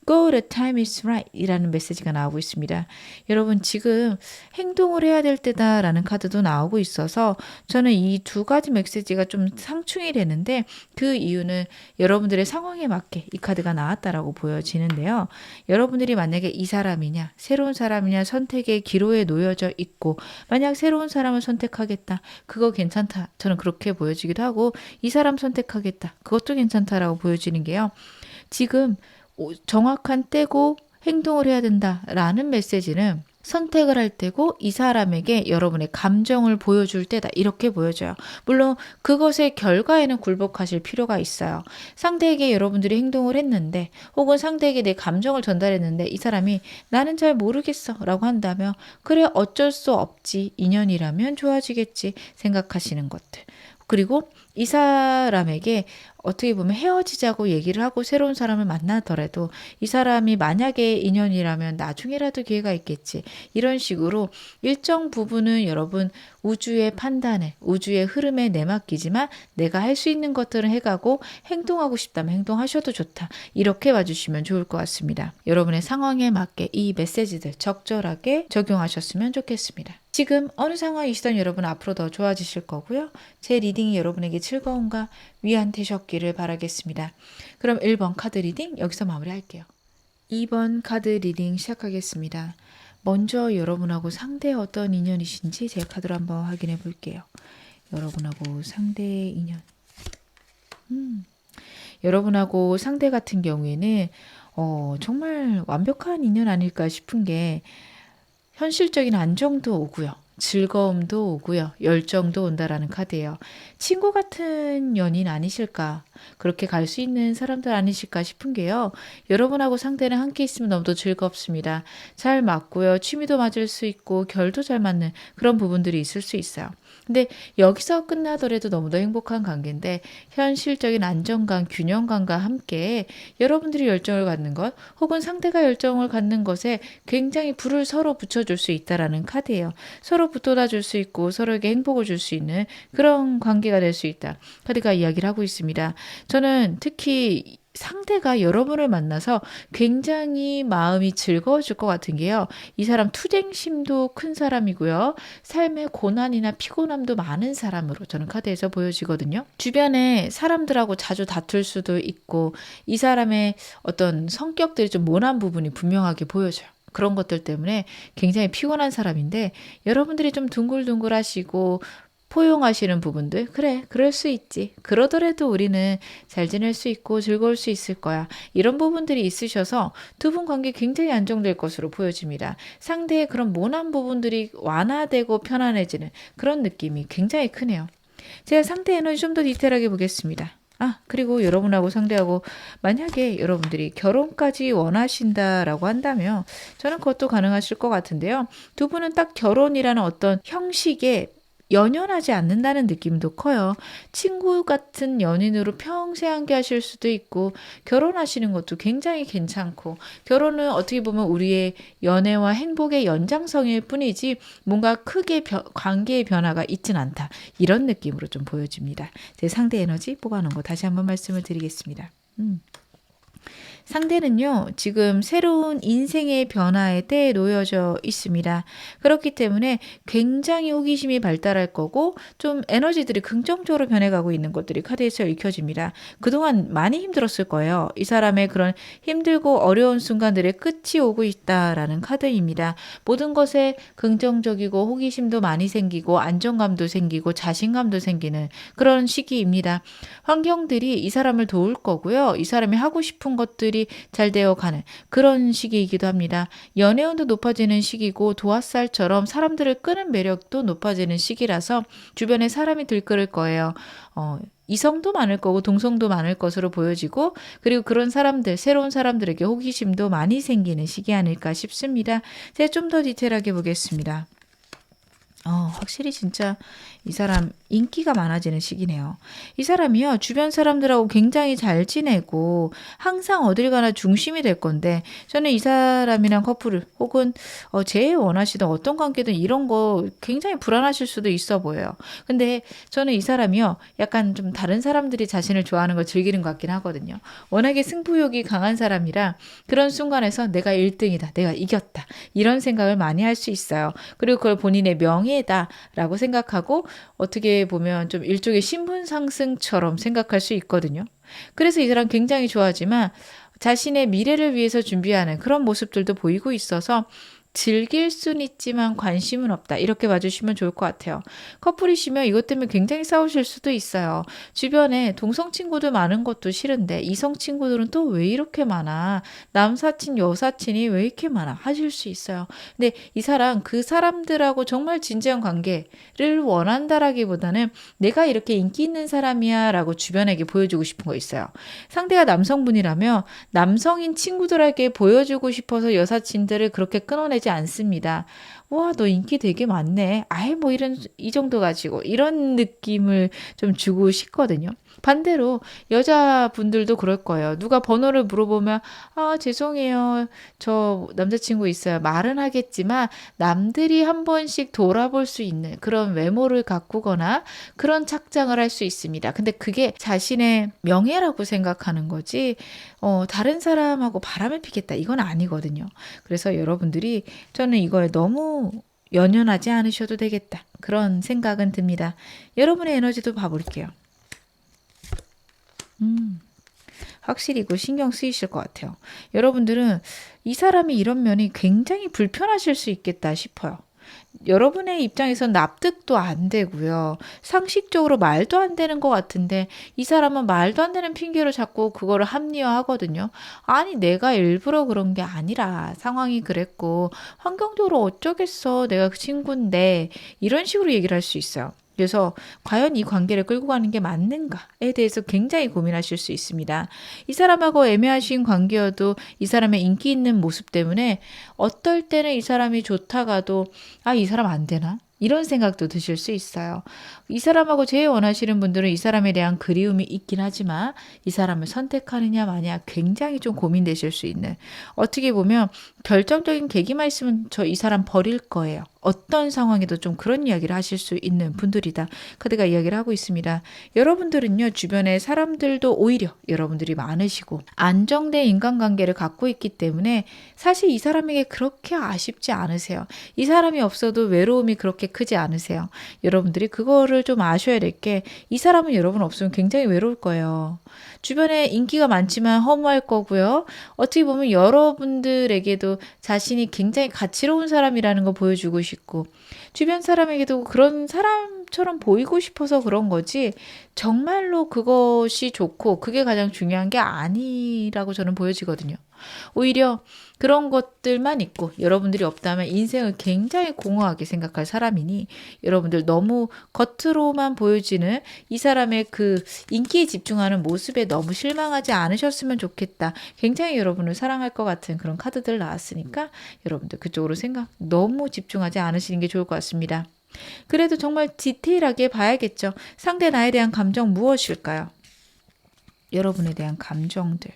Go, the time is right 이라는 메시지가 나오고 있습니다. 여러분 지금 행동을 해야 될 때다라는 카드도 나오고 있어서 저는 이 두 가지 메시지가 좀 상충이 되는데 그 이유는 여러분들의 상황에 맞게 이 카드가 나왔다라고 보여지는데요. 여러분들이 만약에 이 사람이냐 새로운 사람이냐 선택의 기로에 놓여져 있고 만약 새로운 사람을 선택하겠다 그거 괜찮다 저는 그렇게 보여지기도 하고 이 사람 선택하겠다 그것도 괜찮다라고 보여지는 게요. 지금 정확한 때고 행동을 해야 된다라는 메시지는 선택을 할 때고 이 사람에게 여러분의 감정을 보여줄 때다 이렇게 보여져요. 물론 그것의 결과에는 굴복하실 필요가 있어요. 상대에게 여러분들이 행동을 했는데 혹은 상대에게 내 감정을 전달했는데 이 사람이 나는 잘 모르겠어 라고 한다면 그래 어쩔 수 없지 인연이라면 좋아지겠지 생각하시는 것들. 그리고 이 사람에게 어떻게 보면 헤어지자고 얘기를 하고 새로운 사람을 만나더라도 이 사람이 만약에 인연이라면 나중에라도 기회가 있겠지. 이런 식으로 일정 부분은 여러분 우주의 판단에 우주의 흐름에 내맡기지만 내가 할 수 있는 것들은 해가고 행동하고 싶다면 행동하셔도 좋다. 이렇게 봐주시면 좋을 것 같습니다. 여러분의 상황에 맞게 이 메시지들 적절하게 적용하셨으면 좋겠습니다. 지금 어느 상황이시던 여러분 앞으로 더 좋아지실 거고요. 제 리딩이 여러분에게 즐거움과 위안 되셨기를 바라겠습니다. 그럼 1번 카드 리딩 여기서 마무리할게요. 2번 카드 리딩 시작하겠습니다. 먼저 여러분하고 상대의 어떤 인연이신지 제 카드로 한번 확인해 볼게요. 여러분하고 상대의 인연. 여러분하고 상대 같은 경우에는 정말 완벽한 인연 아닐까 싶은 게 현실적인 안정도 오고요. 즐거움도 오고요. 열정도 온다라는 카드예요. 친구 같은 연인 아니실까? 그렇게 갈 수 있는 사람들 아니실까 싶은 게요. 여러분하고 상대는 함께 있으면 너무도 즐겁습니다. 잘 맞고요. 취미도 맞을 수 있고 결도 잘 맞는 그런 부분들이 있을 수 있어요. 근데 여기서 끝나더라도 너무도 행복한 관계인데 현실적인 안정감, 균형감과 함께 여러분들이 열정을 갖는 것 혹은 상대가 열정을 갖는 것에 굉장히 불을 서로 붙여줄 수 있다라는 카드예요. 서로 붙돋아 줄 수 있고 서로에게 행복을 줄 수 있는 그런 관계가 될 수 있다. 카드가 이야기를 하고 있습니다. 저는 특히 상대가 여러분을 만나서 굉장히 마음이 즐거워질 것 같은 게요. 이 사람 투쟁심도 큰 사람이고요. 삶의 고난이나 피곤함도 많은 사람으로 저는 카드에서 보여지거든요. 주변에 사람들하고 자주 다툴 수도 있고 이 사람의 어떤 성격들이 좀 모난 부분이 분명하게 보여져요. 그런 것들 때문에 굉장히 피곤한 사람인데 여러분들이 좀 둥글둥글하시고 포용하시는 부분들 그래 그럴 수 있지 그러더라도 우리는 잘 지낼 수 있고 즐거울 수 있을 거야 이런 부분들이 있으셔서 두 분 관계 굉장히 안정될 것으로 보여집니다. 상대의 그런 모난 부분들이 완화되고 편안해지는 그런 느낌이 굉장히 크네요. 제가 상대 에너지 좀 더 디테일하게 보겠습니다. 그리고 여러분하고 상대하고 만약에 여러분들이 결혼까지 원하신다라고 한다면 저는 그것도 가능하실 것 같은데요. 두 분은 딱 결혼이라는 어떤 형식에 연연하지 않는다는 느낌도 커요. 친구 같은 연인으로 평생 함께 하실 수도 있고 결혼하시는 것도 굉장히 괜찮고 결혼은 어떻게 보면 우리의 연애와 행복의 연장성일 뿐이지 뭔가 크게 관계의 변화가 있진 않다. 이런 느낌으로 좀 보여집니다. 제 상대 에너지 뽑아놓은 거 다시 한번 말씀을 드리겠습니다. 상대는요, 지금 새로운 인생의 변화의 때에 놓여져 있습니다. 그렇기 때문에 굉장히 호기심이 발달할 거고, 좀 에너지들이 긍정적으로 변해가고 있는 것들이 카드에서 읽혀집니다. 그동안 많이 힘들었을 거예요. 이 사람의 그런 힘들고 어려운 순간들의 끝이 오고 있다라는 카드입니다. 모든 것에 긍정적이고 호기심도 많이 생기고, 안정감도 생기고, 자신감도 생기는 그런 시기입니다. 환경들이 이 사람을 도울 거고요. 이 사람이 하고 싶은 것들이 잘 되어가는 그런 시기이기도 합니다. 연애운도 높아지는 시기고 도화살처럼 사람들을 끄는 매력도 높아지는 시기라서 주변에 사람이 들끓을 거예요. 이성도 많을 거고 동성도 많을 것으로 보여지고 그리고 그런 사람들, 새로운 사람들에게 호기심도 많이 생기는 시기 아닐까 싶습니다. 제가 좀 더 디테일하게 보겠습니다. 확실히 진짜 이 사람 인기가 많아지는 시기네요. 이 사람이요, 주변 사람들하고 굉장히 잘 지내고 항상 어딜 가나 중심이 될 건데 저는 이 사람이랑 커플을 혹은 제일 원하시던 어떤 관계든 이런 거 굉장히 불안하실 수도 있어 보여요. 근데 저는 이 사람이요, 약간 좀 다른 사람들이 자신을 좋아하는 걸 즐기는 것 같긴 하거든요. 워낙에 승부욕이 강한 사람이라 그런 순간에서 내가 1등이다, 내가 이겼다 이런 생각을 많이 할 수 있어요. 그리고 그걸 본인의 명예다라고 생각하고 어떻게 보면 좀 일종의 신분 상승처럼 생각할 수 있거든요. 그래서 이 사람 굉장히 좋아하지만 자신의 미래를 위해서 준비하는 그런 모습들도 보이고 있어서 즐길 수는 있지만 관심은 없다. 이렇게 봐주시면 좋을 것 같아요. 커플이시면 이것 때문에 굉장히 싸우실 수도 있어요. 주변에 동성 친구들 많은 것도 싫은데 이성 친구들은 또 왜 이렇게 많아? 남사친, 여사친이 왜 이렇게 많아? 하실 수 있어요. 근데 이 사람, 그 사람들하고 정말 진지한 관계를 원한다라기보다는 내가 이렇게 인기 있는 사람이야 라고 주변에게 보여주고 싶은 거 있어요. 상대가 남성분이라면 남성인 친구들에게 보여주고 싶어서 여사친들을 그렇게 끊어내지 않습니다. 와, 너 인기 되게 많네. 뭐 이 정도 가지고 이런 느낌을 좀 주고 싶거든요. 반대로 여자분들도 그럴 거예요. 누가 번호를 물어보면 죄송해요. 저 남자친구 있어요. 말은 하겠지만 남들이 한 번씩 돌아볼 수 있는 그런 외모를 가꾸거나 그런 착장을 할 수 있습니다. 근데 그게 자신의 명예라고 생각하는 거지 다른 사람하고 바람을 피겠다 이건 아니거든요. 그래서 여러분들이 저는 이거에 너무 연연하지 않으셔도 되겠다 그런 생각은 듭니다. 여러분의 에너지도 봐볼게요. 확실히 이거 신경 쓰이실 것 같아요. 여러분들은 이 사람이 이런 면이 굉장히 불편하실 수 있겠다 싶어요. 여러분의 입장에선 납득도 안 되고요. 상식적으로 말도 안 되는 것 같은데 이 사람은 말도 안 되는 핑계로 자꾸 그거를 합리화하거든요. 아니, 내가 일부러 그런 게 아니라 상황이 그랬고 환경적으로 어쩌겠어. 내가 그 친구인데 이런 식으로 얘기를 할 수 있어요. 그래서 과연 이 관계를 끌고 가는 게 맞는가에 대해서 굉장히 고민하실 수 있습니다. 이 사람하고 애매하신 관계여도 이 사람의 인기 있는 모습 때문에 어떨 때는 이 사람이 좋다가도 아, 이 사람 안 되나? 이런 생각도 드실 수 있어요. 이 사람하고 제일 원하시는 분들은 이 사람에 대한 그리움이 있긴 하지만 이 사람을 선택하느냐 마냐 굉장히 좀 고민되실 수 있는, 어떻게 보면 결정적인 계기만 있으면 저 이 사람 버릴 거예요. 어떤 상황에도 좀 그런 이야기를 하실 수 있는 분들이다. 카드가 이야기를 하고 있습니다. 여러분들은요, 주변에 사람들도 오히려 여러분들이 많으시고 안정된 인간관계를 갖고 있기 때문에 사실 이 사람에게 그렇게 아쉽지 않으세요. 이 사람이 없어도 외로움이 그렇게 크지 않으세요. 여러분들이 그거를 좀 아셔야 될 게, 이 사람은 여러분 없으면 굉장히 외로울 거예요. 주변에 인기가 많지만 허무할 거고요. 어떻게 보면 여러분들에게도 자신이 굉장히 가치로운 사람이라는 거 보여주고 싶고, 주변 사람에게도 그런 사람처럼 보이고 싶어서 그런 거지 정말로 그것이 좋고 그게 가장 중요한 게 아니라고 저는 보여지거든요. 오히려 그런 것들만 있고 여러분들이 없다면 인생을 굉장히 공허하게 생각할 사람이니, 여러분들 너무 겉으로만 보여지는 이 사람의 그 인기에 집중하는 모습에 너무 실망하지 않으셨으면 좋겠다. 굉장히 여러분을 사랑할 것 같은 그런 카드들 나왔으니까 여러분들 그쪽으로 생각 너무 집중하지 않으시는 게 좋을 것 같습니다. 그래도 정말 디테일하게 봐야겠죠. 상대 나에 대한 감정 무엇일까요? 여러분에 대한 감정들.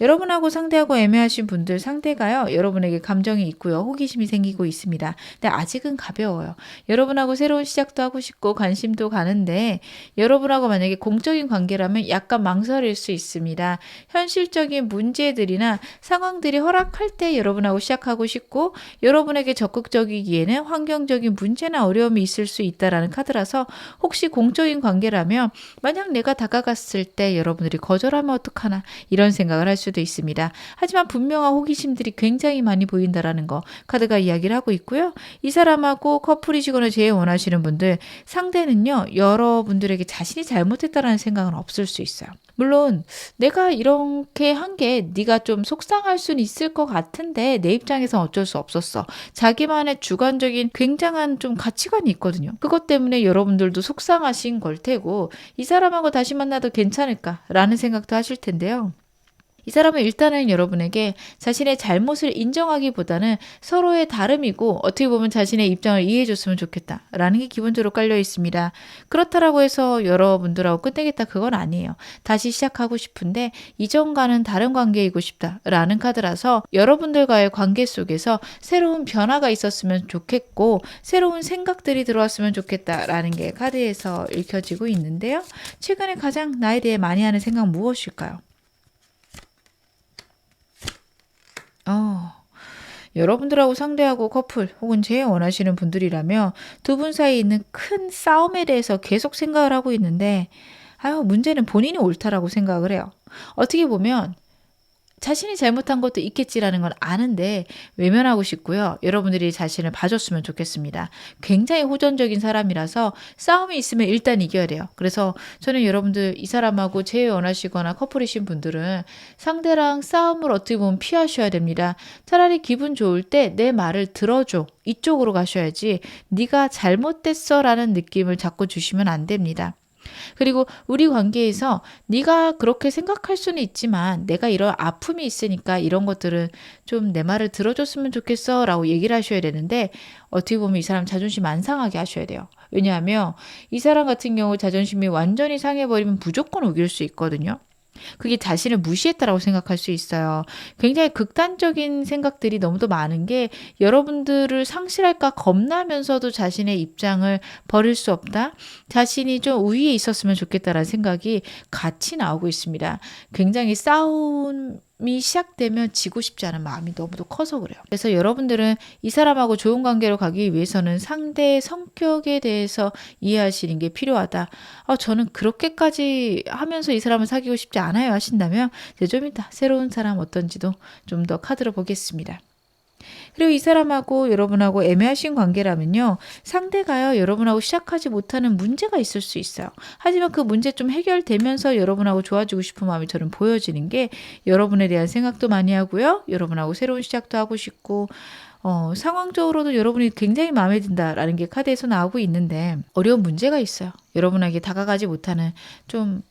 여러분하고 상대하고 애매하신 분들, 상대가요, 여러분에게 감정이 있고요, 호기심이 생기고 있습니다. 근데 아직은 가벼워요. 여러분하고 새로운 시작도 하고 싶고 관심도 가는데, 여러분하고 만약에 공적인 관계라면 약간 망설일 수 있습니다. 현실적인 문제들이나 상황들이 허락할 때 여러분하고 시작하고 싶고, 여러분에게 적극적이기에는 환경적인 문제나 어려움이 있을 수 있다라는 카드라서, 혹시 공적인 관계라면 만약 내가 다가갔을 때 여러분들이 거절하면 어떡하나 이런 생각을 할 수도 있습니다. 하지만 분명한 호기심들이 굉장히 많이 보인다라는 거 카드가 이야기를 하고 있고요. 이 사람하고 커플이시거나 제일 원하시는 분들, 상대는요, 여러분들에게 자신이 잘못했다라는 생각은 없을 수 있어요. 물론 내가 이렇게 한 게 네가 좀 속상할 수는 있을 것 같은데 내 입장에선 어쩔 수 없었어. 자기만의 주관적인 굉장한 좀 가치관이 있거든요. 그것 때문에 여러분들도 속상하신 걸 테고, 이 사람하고 다시 만나도 괜찮을까라는 생각도 하실 텐데요. 이 사람은 일단은 여러분에게 자신의 잘못을 인정하기보다는 서로의 다름이고 어떻게 보면 자신의 입장을 이해해줬으면 좋겠다라는 게 기본적으로 깔려 있습니다. 그렇다라고 해서 여러분들하고 끝내겠다 그건 아니에요. 다시 시작하고 싶은데 이전과는 다른 관계이고 싶다라는 카드라서 여러분들과의 관계 속에서 새로운 변화가 있었으면 좋겠고 새로운 생각들이 들어왔으면 좋겠다라는 게 카드에서 읽혀지고 있는데요. 최근에 가장 나에 대해 많이 하는 생각 무엇일까요? 여러분들하고 상대하고 커플 혹은 제일 원하시는 분들이라면 두 분 사이에 있는 큰 싸움에 대해서 계속 생각을 하고 있는데, 문제는 본인이 옳다라고 생각을 해요. 어떻게 보면 자신이 잘못한 것도 있겠지라는 건 아는데 외면하고 싶고요. 여러분들이 자신을 봐줬으면 좋겠습니다. 굉장히 호전적인 사람이라서 싸움이 있으면 일단 이겨야 돼요. 그래서 저는 여러분들 이 사람하고 제일 원하시거나 커플이신 분들은 상대랑 싸움을 어떻게 보면 피하셔야 됩니다. 차라리 기분 좋을 때 내 말을 들어줘. 이쪽으로 가셔야지 네가 잘못됐어 라는 느낌을 자꾸 주시면 안 됩니다. 그리고 우리 관계에서 네가 그렇게 생각할 수는 있지만 내가 이런 아픔이 있으니까 이런 것들은 좀 내 말을 들어줬으면 좋겠어 라고 얘기를 하셔야 되는데, 어떻게 보면 이 사람 자존심 안 상하게 하셔야 돼요. 왜냐하면 이 사람 같은 경우 자존심이 완전히 상해버리면 무조건 우길 수 있거든요. 그게 자신을 무시했다라고 생각할 수 있어요. 굉장히 극단적인 생각들이 너무도 많은 게, 여러분들을 상실할까 겁나면서도 자신의 입장을 버릴 수 없다. 자신이 좀 우위에 있었으면 좋겠다라는 생각이 같이 나오고 있습니다. 굉장히 싸움이 시작되면 지고 싶지 않은 마음이 너무도 커서 그래요. 그래서 여러분들은 이 사람하고 좋은 관계로 가기 위해서는 상대의 성격에 대해서 이해하시는 게 필요하다. 저는 그렇게까지 하면서 이 사람을 사귀고 싶지 않아요 하신다면 이제 좀 이따 새로운 사람 어떤지도 좀 더 카드로 보겠습니다. 그리고 이 사람하고 여러분하고 애매하신 관계라면요. 상대가요, 여러분하고 시작하지 못하는 문제가 있을 수 있어요. 하지만 그 문제 좀 해결되면서 여러분하고 좋아지고 싶은 마음이 저는 보여지는 게 여러분에 대한 생각도 많이 하고요. 여러분하고 새로운 시작도 하고 싶고, 상황적으로도 여러분이 굉장히 마음에 든다라는 게 카드에서 나오고 있는데 어려운 문제가 있어요. 여러분에게 다가가지 못하는 좀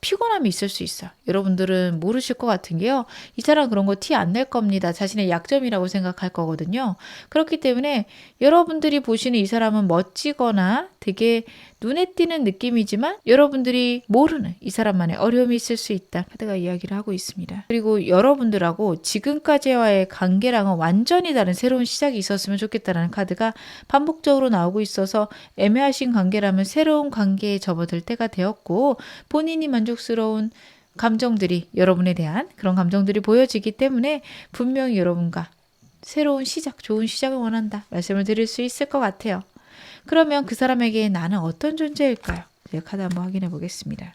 피곤함이 있을 수 있어요. 여러분들은 모르실 것 같은 게요. 이 사람 그런 거 티 안 낼 겁니다. 자신의 약점이라고 생각할 거거든요. 그렇기 때문에 여러분들이 보시는 이 사람은 멋지거나 되게 눈에 띄는 느낌이지만 여러분들이 모르는 이 사람만의 어려움이 있을 수 있다. 카드가 이야기를 하고 있습니다. 그리고 여러분들하고 지금까지와의 관계랑은 완전히 다른 새로운 시작이 있었으면 좋겠다라는 카드가 반복적으로 나오고 있어서 애매하신 관계라면 새로운 관계에 접어들 때가 되었고 본인이 만족스러운 감정들이 여러분에 대한 그런 감정들이 보여지기 때문에 분명히 여러분과 새로운 시작, 좋은 시작을 원한다 말씀을 드릴 수 있을 것 같아요. 그러면 그 사람에게 나는 어떤 존재일까요? 제가 카드 한번 확인해 보겠습니다.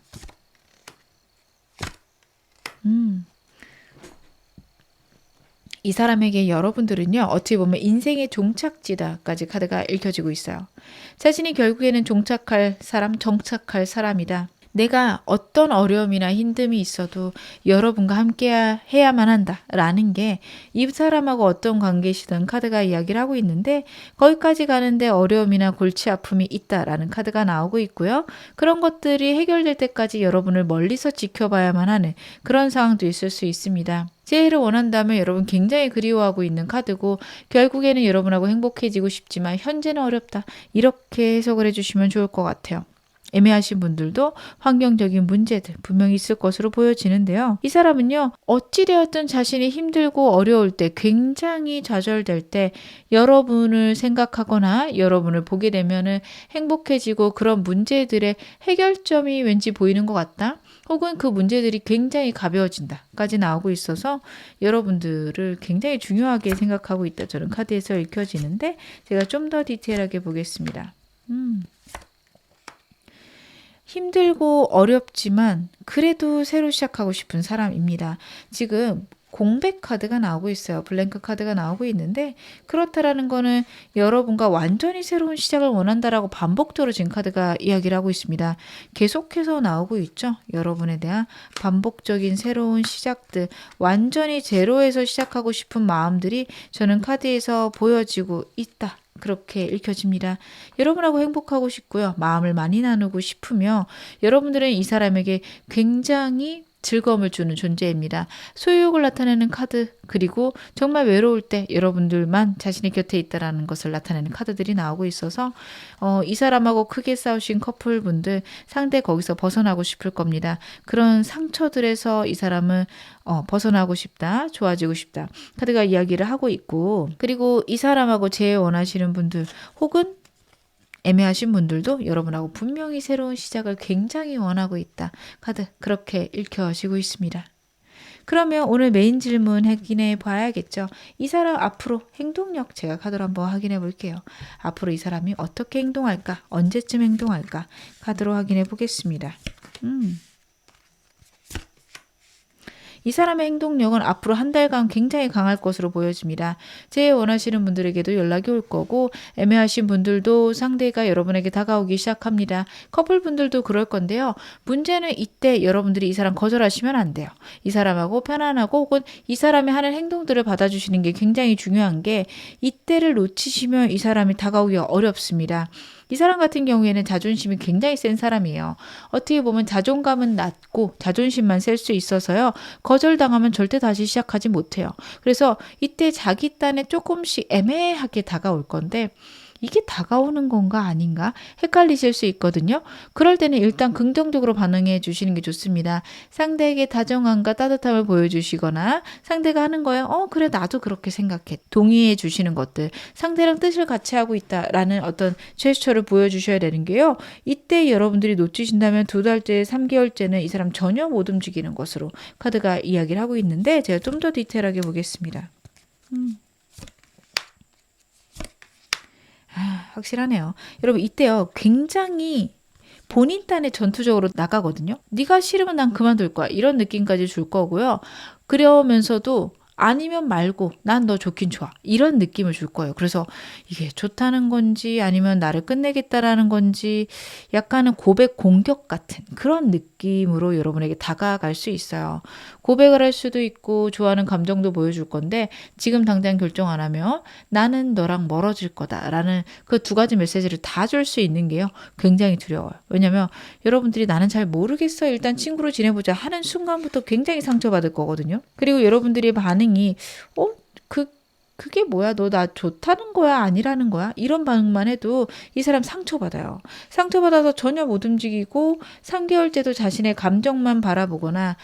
이 사람에게 여러분들은요, 어찌 보면 인생의 종착지다까지 카드가 읽혀지고 있어요. 자신이 결국에는 종착할 사람, 정착할 사람이다. 내가 어떤 어려움이나 힘듦이 있어도 여러분과 함께 해야만 한다라는 게 이 사람하고 어떤 관계시든 카드가 이야기를 하고 있는데 거기까지 가는데 어려움이나 골치 아픔이 있다라는 카드가 나오고 있고요. 그런 것들이 해결될 때까지 여러분을 멀리서 지켜봐야만 하는 그런 상황도 있을 수 있습니다. 재해를 원한다면 여러분 굉장히 그리워하고 있는 카드고 결국에는 여러분하고 행복해지고 싶지만 현재는 어렵다. 이렇게 해석을 해주시면 좋을 것 같아요. 애매하신 분들도 환경적인 문제들 분명히 있을 것으로 보여지는데요. 이 사람은요. 어찌되었든 자신이 힘들고 어려울 때 굉장히 좌절될 때 여러분을 생각하거나 여러분을 보게 되면은 행복해지고 그런 문제들의 해결점이 왠지 보이는 것 같다. 혹은 그 문제들이 굉장히 가벼워진다까지 나오고 있어서 여러분들을 굉장히 중요하게 생각하고 있다. 저는 카드에서 읽혀지는데 제가 좀 더 디테일하게 보겠습니다. 힘들고 어렵지만 그래도 새로 시작하고 싶은 사람입니다. 지금 공백 카드가 나오고 있어요. 블랭크 카드가 나오고 있는데 그렇다라는 거는 여러분과 완전히 새로운 시작을 원한다라고 반복적으로 지금 카드가 이야기를 하고 있습니다. 계속해서 나오고 있죠. 여러분에 대한 반복적인 새로운 시작들, 완전히 제로에서 시작하고 싶은 마음들이 저는 카드에서 보여지고 있다. 그렇게 읽혀집니다. 여러분하고 행복하고 싶고요. 마음을 많이 나누고 싶으며 여러분들은 이 사람에게 굉장히 즐거움을 주는 존재입니다. 소유욕을 나타내는 카드 그리고 정말 외로울 때 여러분들만 자신의 곁에 있다라는 것을 나타내는 카드들이 나오고 있어서 이 사람하고 크게 싸우신 커플분들 상대 거기서 벗어나고 싶을 겁니다. 그런 상처들에서 이 사람은 벗어나고 싶다, 좋아지고 싶다 카드가 이야기를 하고 있고 그리고 이 사람하고 재회 원하시는 분들 혹은 애매하신 분들도 여러분하고 분명히 새로운 시작을 굉장히 원하고 있다. 카드 그렇게 읽혀지고 있습니다. 그러면 오늘 메인 질문 확인해 봐야겠죠. 이 사람 앞으로 행동력 제가 카드로 한번 확인해 볼게요. 앞으로 이 사람이 어떻게 행동할까? 언제쯤 행동할까? 카드로 확인해 보겠습니다. 이 사람의 행동력은 앞으로 한 달간 굉장히 강할 것으로 보여집니다. 재해 원하시는 분들에게도 연락이 올 거고 애매하신 분들도 상대가 여러분에게 다가오기 시작합니다. 커플분들도 그럴 건데요. 문제는 이때 여러분들이 이 사람 거절하시면 안 돼요. 이 사람하고 편안하고 혹은 이 사람이 하는 행동들을 받아주시는 게 굉장히 중요한 게 이때를 놓치시면 이 사람이 다가오기가 어렵습니다. 이 사람 같은 경우에는 자존심이 굉장히 센 사람이에요. 어떻게 보면 자존감은 낮고 자존심만 셀 수 있어서요. 거절당하면 절대 다시 시작하지 못해요. 그래서 이때 자기 딴에 조금씩 애매하게 다가올 건데 이게 다가오는 건가 아닌가 헷갈리실 수 있거든요. 그럴 때는 일단 긍정적으로 반응해 주시는 게 좋습니다. 상대에게 다정함과 따뜻함을 보여주시거나 상대가 하는 거에 그래 나도 그렇게 생각해 동의해 주시는 것들 상대랑 뜻을 같이 하고 있다라는 어떤 제스처를 보여주셔야 되는 게요. 이때 여러분들이 놓치신다면 2달째 3개월째는 이 사람 전혀 못 움직이는 것으로 카드가 이야기를 하고 있는데 제가 좀 더 디테일하게 보겠습니다. 확실하네요. 여러분 이때요 굉장히 본인 딴에 전투적으로 나가거든요. 네가 싫으면 난 그만둘 거야 이런 느낌까지 줄 거고요. 그러면서도 아니면 말고 난 너 좋긴 좋아. 이런 느낌을 줄 거예요. 그래서 이게 좋다는 건지 아니면 나를 끝내겠다라는 건지 약간은 고백 공격 같은 그런 느낌으로 여러분에게 다가갈 수 있어요. 고백을 할 수도 있고 좋아하는 감정도 보여줄 건데 지금 당장 결정 안 하면 나는 너랑 멀어질 거다라는 그 두 가지 메시지를 다 줄 수 있는 게요. 굉장히 두려워요. 왜냐면 여러분들이 나는 잘 모르겠어. 일단 친구로 지내보자 하는 순간부터 굉장히 상처받을 거거든요. 그리고 여러분들의 반응이 어? 그게 뭐야? 너 나 좋다는 거야? 아니라는 거야? 이런 반응만 해도 이 사람 상처받아요. 상처받아서 전혀 못 움직이고 3개월째도 자신의 감정만 바라보거나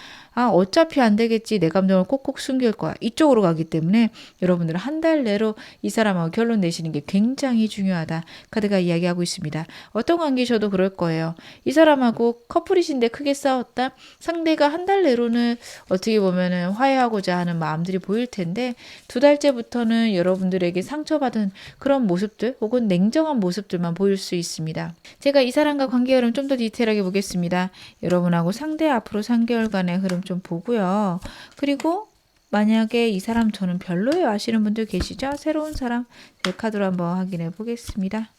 어차피 안 되겠지. 내 감정을 꼭꼭 숨길 거야. 이쪽으로 가기 때문에 여러분들은 한 달 내로 이 사람하고 결론 내시는 게 굉장히 중요하다. 카드가 이야기하고 있습니다. 어떤 관계셔도 그럴 거예요. 이 사람하고 커플이신데 크게 싸웠다. 상대가 한 달 내로는 어떻게 보면은 화해하고자 하는 마음들이 보일 텐데 2달째부터는 여러분들에게 상처받은 그런 모습들 혹은 냉정한 모습들만 보일 수 있습니다. 제가 이 사람과 관계 흐름 좀 더 디테일하게 보겠습니다. 여러분하고 상대 앞으로 3개월간의 흐름 좀 보고요. 그리고 만약에 이 사람 저는 별로예요 하시는 분들 계시죠? 새로운 사람 제 카드로 한번 확인해 보겠습니다.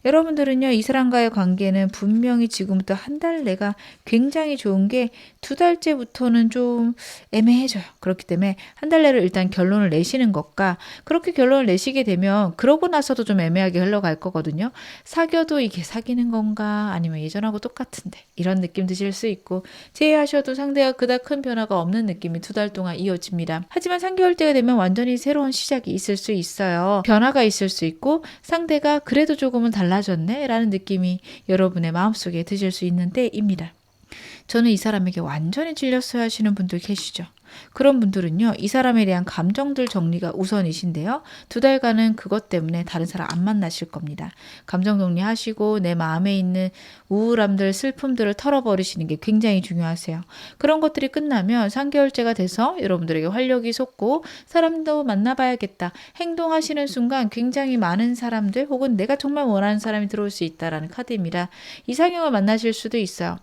여러분들은요, 이 사람과의 관계는 분명히 지금부터 한 달 내가 굉장히 좋은 게 2달째부터는 좀 애매해져요. 그렇기 때문에 한 달 내로 일단 결론을 내시는 것과 그렇게 결론을 내시게 되면 그러고 나서도 좀 애매하게 흘러갈 거거든요. 사귀어도 이게 사귀는 건가 아니면 예전하고 똑같은데 이런 느낌 드실 수 있고 제외하셔도 상대가 그닥 큰 변화가 없는 느낌이 2달 동안 이어집니다. 하지만 3개월째가 되면 완전히 새로운 시작이 있을 수 있어요. 변화가 있을 수 있고 상대가 그래도 조금은 달라졌네 라는 느낌이 여러분의 마음속에 드실 수 있는 때입니다. 저는 이 사람에게 완전히 질렸어야 하시는 분들 계시죠. 그런 분들은요. 이 사람에 대한 감정들 정리가 우선이신데요. 2달간은 그것 때문에 다른 사람 안 만나실 겁니다. 감정 정리하시고 내 마음에 있는 우울함들, 슬픔들을 털어버리시는 게 굉장히 중요하세요. 그런 것들이 끝나면 3개월째가 돼서 여러분들에게 활력이 솟고 사람도 만나봐야겠다. 행동하시는 순간 굉장히 많은 사람들 혹은 내가 정말 원하는 사람이 들어올 수 있다라는 카드입니다. 이상형을 만나실 수도 있어요.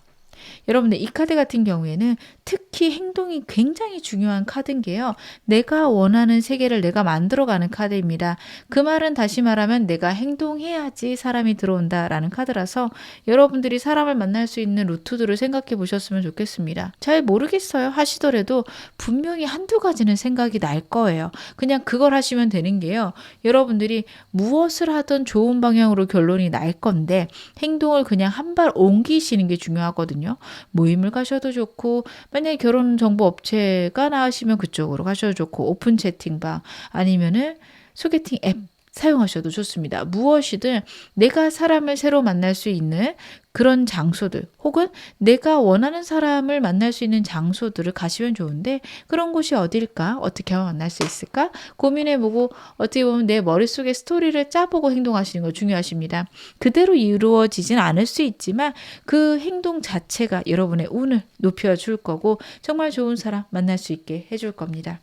여러분들 이 카드 같은 경우에는 특히 행동이 굉장히 중요한 카드인 게요. 내가 원하는 세계를 내가 만들어가는 카드입니다. 그 말은 다시 말하면 내가 행동해야지 사람이 들어온다라는 카드라서 여러분들이 사람을 만날 수 있는 루트들을 생각해 보셨으면 좋겠습니다. 잘 모르겠어요 하시더라도 분명히 한두 가지는 생각이 날 거예요. 그냥 그걸 하시면 되는 게요. 여러분들이 무엇을 하든 좋은 방향으로 결론이 날 건데 행동을 그냥 한 발 옮기시는 게 중요하거든요. 모임을 가셔도 좋고 만약에 결혼 정보 업체가 나으시면 그쪽으로 가셔도 좋고 오픈 채팅방 아니면은 소개팅 앱 사용하셔도 좋습니다. 무엇이든 내가 사람을 새로 만날 수 있는 그런 장소들 혹은 내가 원하는 사람을 만날 수 있는 장소들을 가시면 좋은데 그런 곳이 어딜까? 어떻게 하면 만날 수 있을까? 고민해보고 어떻게 보면 내 머릿속에 스토리를 짜보고 행동하시는 거 중요하십니다. 그대로 이루어지진 않을 수 있지만 그 행동 자체가 여러분의 운을 높여줄 거고 정말 좋은 사람 만날 수 있게 해줄 겁니다.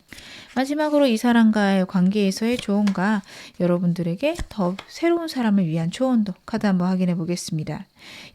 마지막으로 이 사람과의 관계에서의 조언과 여러분들에게 더 새로운 사람을 위한 조언도 카드 한번 확인해 보겠습니다.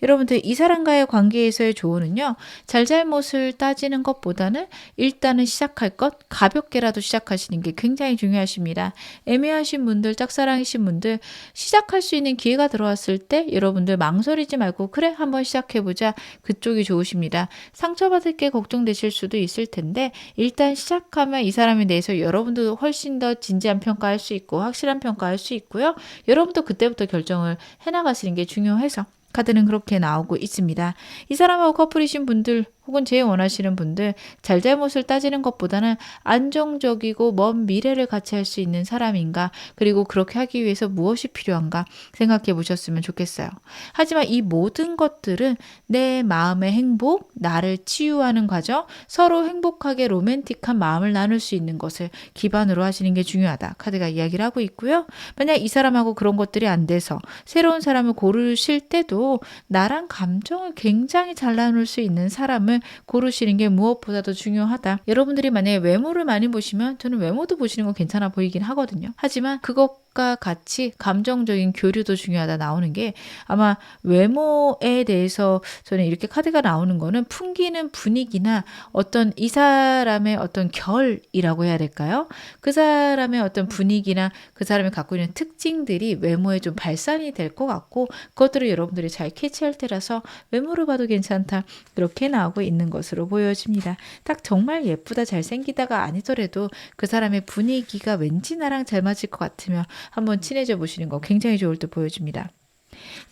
여러분들 이 사람과의 관계에서의 조언은요. 잘잘못을 따지는 것보다는 일단은 시작할 것 가볍게라도 시작하시는 게 굉장히 중요하십니다. 애매하신 분들 짝사랑이신 분들 시작할 수 있는 기회가 들어왔을 때 여러분들 망설이지 말고 그래 한번 시작해보자 그쪽이 좋으십니다. 상처받을 게 걱정되실 수도 있을 텐데 일단 시작하면 이 사람에 대해서 여러분도 훨씬 더 진지한 평가할 수 있고 확실한 평가할 수 있고요. 여러분도 그때부터 결정을 해나가시는 게 중요해서 카드는 그렇게 나오고 있습니다. 이 사람하고 커플이신 분들 혹은 제일 원하시는 분들 잘잘못을 따지는 것보다는 안정적이고 먼 미래를 같이 할 수 있는 사람인가 그리고 그렇게 하기 위해서 무엇이 필요한가 생각해 보셨으면 좋겠어요. 하지만 이 모든 것들은 내 마음의 행복, 나를 치유하는 과정, 서로 행복하게 로맨틱한 마음을 나눌 수 있는 것을 기반으로 하시는 게 중요하다. 카드가 이야기를 하고 있고요. 만약 이 사람하고 그런 것들이 안 돼서 새로운 사람을 고르실 때도 나랑 감정을 굉장히 잘 나눌 수 있는 사람을 고르시는 게 무엇보다도 중요하다. 여러분들이 만약에 외모를 많이 보시면 저는 외모도 보시는 거 괜찮아 보이긴 하거든요. 하지만 그거 그것과 같이 감정적인 교류도 중요하다 나오는 게 아마 외모에 대해서 저는 이렇게 카드가 나오는 거는 풍기는 분위기나 어떤 이 사람의 어떤 결이라고 해야 될까요? 그 사람의 어떤 분위기나 그 사람이 갖고 있는 특징들이 외모에 좀 발산이 될 것 같고 그것들을 여러분들이 잘 캐치할 때라서 외모로 봐도 괜찮다. 그렇게 나오고 있는 것으로 보여집니다. 딱 정말 예쁘다 잘생기다가 아니더라도 그 사람의 분위기가 왠지 나랑 잘 맞을 것 같으면 한번 친해져 보시는 거 굉장히 좋을 듯 보여집니다.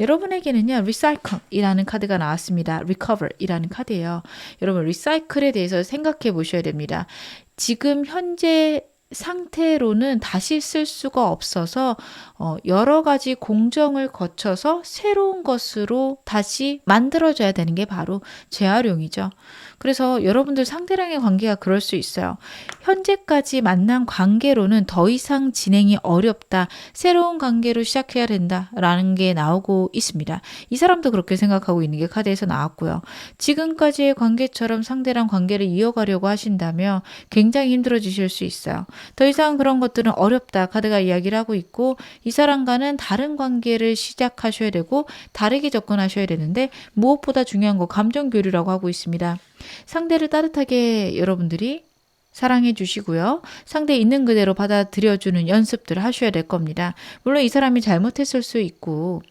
여러분에게는요, recycle이라는 카드가 나왔습니다. recover이라는 카드예요. 여러분, recycle에 대해서 생각해 보셔야 됩니다. 지금 현재 상태로는 다시 쓸 수가 없어서 여러 가지 공정을 거쳐서 새로운 것으로 다시 만들어져야 되는 게 바로 재활용이죠. 그래서 여러분들 상대랑의 관계가 그럴 수 있어요. 현재까지 만난 관계로는 더 이상 진행이 어렵다. 새로운 관계로 시작해야 된다라는 게 나오고 있습니다. 이 사람도 그렇게 생각하고 있는 게 카드에서 나왔고요. 지금까지의 관계처럼 상대랑 관계를 이어가려고 하신다면 굉장히 힘들어지실 수 있어요. 더 이상 그런 것들은 어렵다. 카드가 이야기를 하고 있고 이 사람과는 다른 관계를 시작하셔야 되고 다르게 접근하셔야 되는데 무엇보다 중요한 거 감정 교류라고 하고 있습니다. 상대를 따뜻하게 여러분들이 사랑해 주시고요. 상대 있는 그대로 받아들여주는 연습들을 하셔야 될 겁니다. 물론 이 사람이 잘못했을 수 있고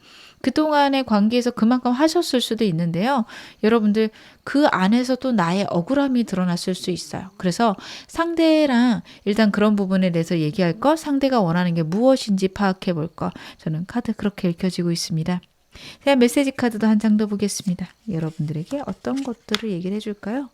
그동안의 관계에서 그만큼 하셨을 수도 있는데요. 여러분들 그 안에서 또 나의 억울함이 드러났을 수 있어요. 그래서 상대랑 일단 그런 부분에 대해서 얘기할 것, 상대가 원하는 게 무엇인지 파악해 볼 것. 저는 카드 그렇게 읽혀지고 있습니다. 제가 메시지 카드도 한 장 더 보겠습니다. 여러분들에게 어떤 것들을 얘기를 해줄까요?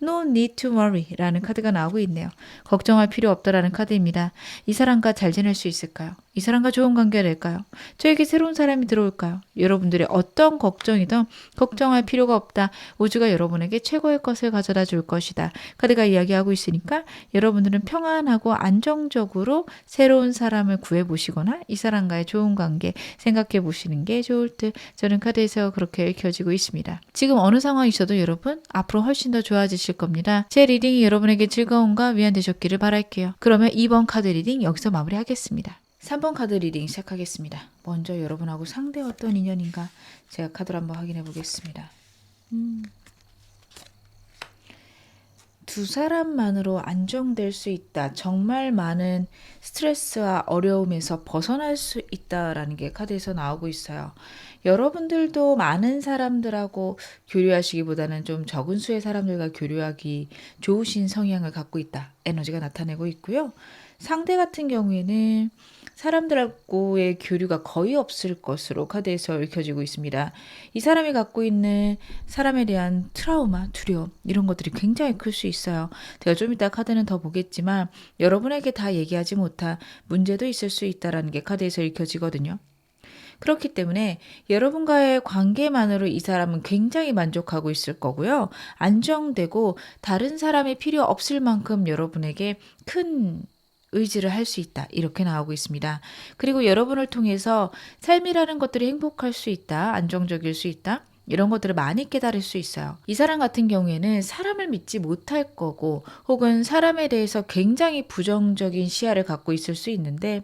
No need to worry 라는 카드가 나오고 있네요. 걱정할 필요 없다라는 카드입니다. 이 사람과 잘 지낼 수 있을까요? 이 사람과 좋은 관계가 될까요? 저에게 새로운 사람이 들어올까요? 여러분들의 어떤 걱정이든 걱정할 필요가 없다. 우주가 여러분에게 최고의 것을 가져다 줄 것이다. 카드가 이야기하고 있으니까 여러분들은 평안하고 안정적으로 새로운 사람을 구해보시거나 이 사람과의 좋은 관계 생각해 보시는 게 좋을 듯 저는 카드에서 그렇게 읽혀지고 있습니다. 지금 어느 상황이셔도 여러분 앞으로 훨씬 더 좋아지실 겁니다. 제 리딩이 여러분에게 즐거움과 위안 되셨기를 바랄게요. 그러면 2번 카드 리딩 여기서 마무리하겠습니다. 3번 카드 리딩 시작하겠습니다. 먼저 여러분하고 상대 어떤 인연인가 제가 카드를 한번 확인해 보겠습니다. 두 사람만으로 안정될 수 있다. 정말 많은 스트레스와 어려움에서 벗어날 수 있다라는 게 카드에서 나오고 있어요. 여러분들도 많은 사람들하고 교류하시기보다는 좀 적은 수의 사람들과 교류하기 좋으신 성향을 갖고 있다. 에너지가 나타내고 있고요. 상대 같은 경우에는 사람들하고의 교류가 거의 없을 것으로 카드에서 읽혀지고 있습니다. 이 사람이 갖고 있는 사람에 대한 트라우마, 두려움 이런 것들이 굉장히 클 수 있어요. 제가 좀 이따 카드는 더 보겠지만 여러분에게 다 얘기하지 못한 문제도 있을 수 있다는 게 카드에서 읽혀지거든요. 그렇기 때문에 여러분과의 관계만으로 이 사람은 굉장히 만족하고 있을 거고요. 안정되고 다른 사람이 필요 없을 만큼 여러분에게 큰 의지를 할 수 있다. 이렇게 나오고 있습니다. 그리고 여러분을 통해서 삶이라는 것들이 행복할 수 있다. 안정적일 수 있다. 이런 것들을 많이 깨달을 수 있어요. 이 사람 같은 경우에는 사람을 믿지 못할 거고 혹은 사람에 대해서 굉장히 부정적인 시야를 갖고 있을 수 있는데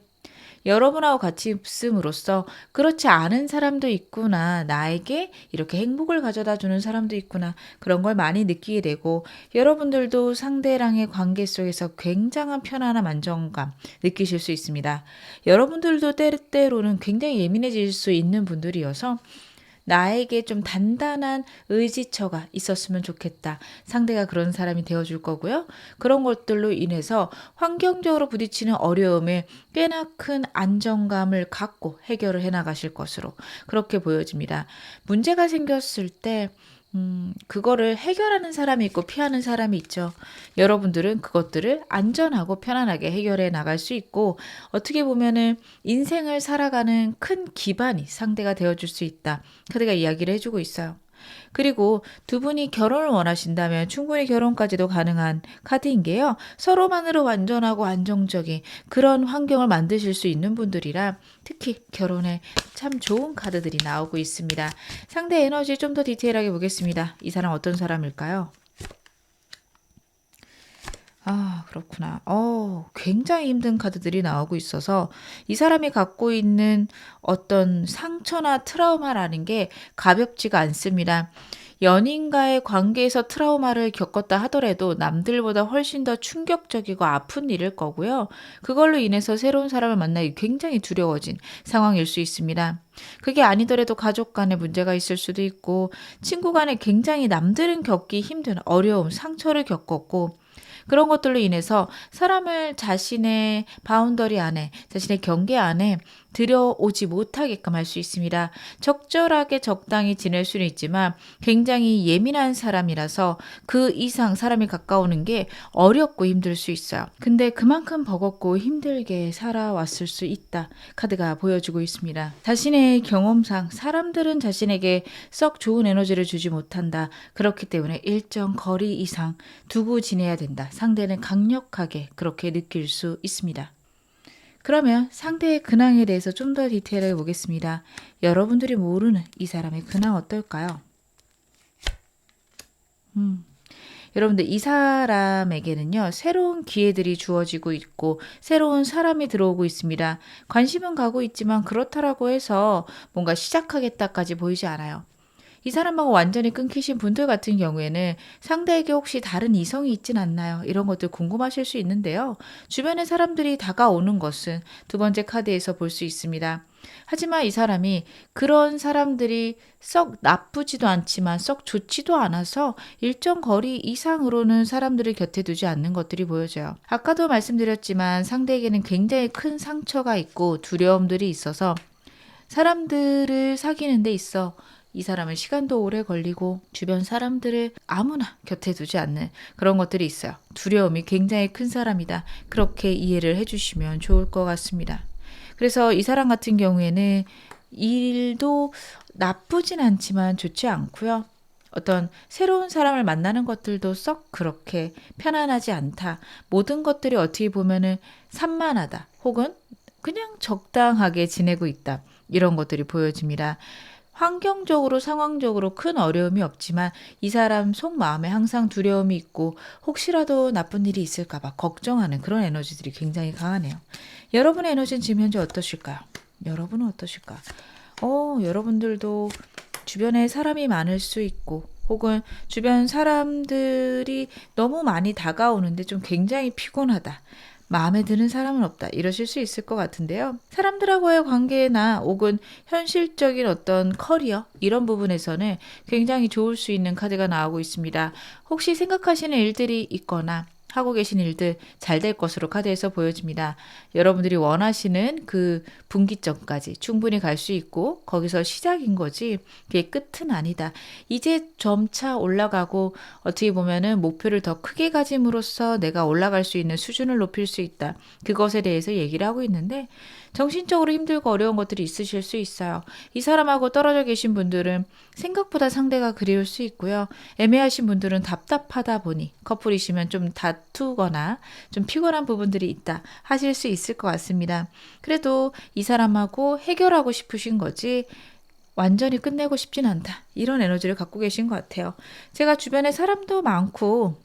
여러분하고 같이 있음으로써 그렇지 않은 사람도 있구나. 나에게 이렇게 행복을 가져다 주는 사람도 있구나. 그런 걸 많이 느끼게 되고 여러분들도 상대랑의 관계 속에서 굉장한 편안함, 안정감 느끼실 수 있습니다. 여러분들도 때때로는 굉장히 예민해질 수 있는 분들이어서 나에게 좀 단단한 의지처가 있었으면 좋겠다. 상대가 그런 사람이 되어줄 거고요. 그런 것들로 인해서 환경적으로 부딪히는 어려움에 꽤나 큰 안정감을 갖고 해결을 해나가실 것으로 그렇게 보여집니다. 문제가 생겼을 때 그거를 해결하는 사람이 있고 피하는 사람이 있죠. 여러분들은 그것들을 안전하고 편안하게 해결해 나갈 수 있고 어떻게 보면은 인생을 살아가는 큰 기반이 상대가 되어줄 수 있다. 카드가 이야기를 해주고 있어요. 그리고 두 분이 결혼을 원하신다면 충분히 결혼까지도 가능한 카드인 게요. 서로만으로 완전하고 안정적인 그런 환경을 만드실 수 있는 분들이라 특히 결혼에 참 좋은 카드들이 나오고 있습니다. 상대 에너지 좀 더 디테일하게 보겠습니다. 이 사람 어떤 사람일까요? 아, 그렇구나. 굉장히 힘든 카드들이 나오고 있어서 이 사람이 갖고 있는 어떤 상처나 트라우마라는 게 가볍지가 않습니다. 연인과의 관계에서 트라우마를 겪었다 하더라도 남들보다 훨씬 더 충격적이고 아픈 일일 거고요. 그걸로 인해서 새로운 사람을 만나기 굉장히 두려워진 상황일 수 있습니다. 그게 아니더라도 가족 간에 문제가 있을 수도 있고, 친구 간에 굉장히 남들은 겪기 힘든 어려움, 상처를 겪었고, 그런 것들로 인해서 사람을 자신의 바운더리 안에, 자신의 경계 안에 들여오지 못하게끔 할 수 있습니다. 적절하게 적당히 지낼 수는 있지만 굉장히 예민한 사람이라서 그 이상 사람이 가까우는 게 어렵고 힘들 수 있어요. 근데 그만큼 버겁고 힘들게 살아왔을 수 있다. 카드가 보여주고 있습니다. 자신의 경험상 사람들은 자신에게 썩 좋은 에너지를 주지 못한다. 그렇기 때문에 일정 거리 이상 두고 지내야 된다. 상대는 강력하게 그렇게 느낄 수 있습니다. 그러면 상대의 근황에 대해서 좀 더 디테일하게 보겠습니다. 여러분들이 모르는 이 사람의 근황 어떨까요? 여러분들 이 사람에게는요, 새로운 기회들이 주어지고 있고 새로운 사람이 들어오고 있습니다. 관심은 가고 있지만 그렇다라고 해서 뭔가 시작하겠다까지 보이지 않아요. 이 사람하고 완전히 끊기신 분들 같은 경우에는 상대에게 혹시 다른 이성이 있진 않나요? 이런 것들 궁금하실 수 있는데요. 주변의 사람들이 다가오는 것은 두 번째 카드에서 볼 수 있습니다. 하지만 이 사람이 그런 사람들이 썩 나쁘지도 않지만 썩 좋지도 않아서 일정 거리 이상으로는 사람들을 곁에 두지 않는 것들이 보여져요. 아까도 말씀드렸지만 상대에게는 굉장히 큰 상처가 있고 두려움들이 있어서 사람들을 사귀는 데 있어 이 사람은 시간도 오래 걸리고 주변 사람들을 아무나 곁에 두지 않는 그런 것들이 있어요. 두려움이 굉장히 큰 사람이다. 그렇게 이해를 해주시면 좋을 것 같습니다. 그래서 이 사람 같은 경우에는 일도 나쁘진 않지만 좋지 않고요. 어떤 새로운 사람을 만나는 것들도 썩 그렇게 편안하지 않다. 모든 것들이 어떻게 보면은 산만하다. 혹은 그냥 적당하게 지내고 있다. 이런 것들이 보여집니다. 환경적으로 상황적으로 큰 어려움이 없지만 이 사람 속마음에 항상 두려움이 있고 혹시라도 나쁜 일이 있을까 봐 걱정하는 그런 에너지들이 굉장히 강하네요. 여러분의 에너지는 지금 현재 어떠실까요? 여러분은 어떠실까? 여러분들도 주변에 사람이 많을 수 있고 혹은 주변 사람들이 너무 많이 다가오는데 좀 굉장히 피곤하다. 마음에 드는 사람은 없다. 이러실 수 있을 것 같은데요. 사람들하고의 관계나 혹은 현실적인 어떤 커리어 이런 부분에서는 굉장히 좋을 수 있는 카드가 나오고 있습니다. 혹시 생각하시는 일들이 있거나 하고 계신 일들 잘 될 것으로 카드에서 보여집니다. 여러분들이 원하시는 그 분기점까지 충분히 갈 수 있고 거기서 시작인 거지 그게 끝은 아니다. 이제 점차 올라가고 어떻게 보면은 목표를 더 크게 가짐으로써 내가 올라갈 수 있는 수준을 높일 수 있다. 그것에 대해서 얘기를 하고 있는데 정신적으로 힘들고 어려운 것들이 있으실 수 있어요. 이 사람하고 떨어져 계신 분들은 생각보다 상대가 그리울 수 있고요. 애매하신 분들은 답답하다 보니 커플이시면 좀 다투거나 좀 피곤한 부분들이 있다 하실 수 있을 것 같습니다. 그래도 이 사람하고 해결하고 싶으신 거지 완전히 끝내고 싶진 않다. 이런 에너지를 갖고 계신 것 같아요. 제가 주변에 사람도 많고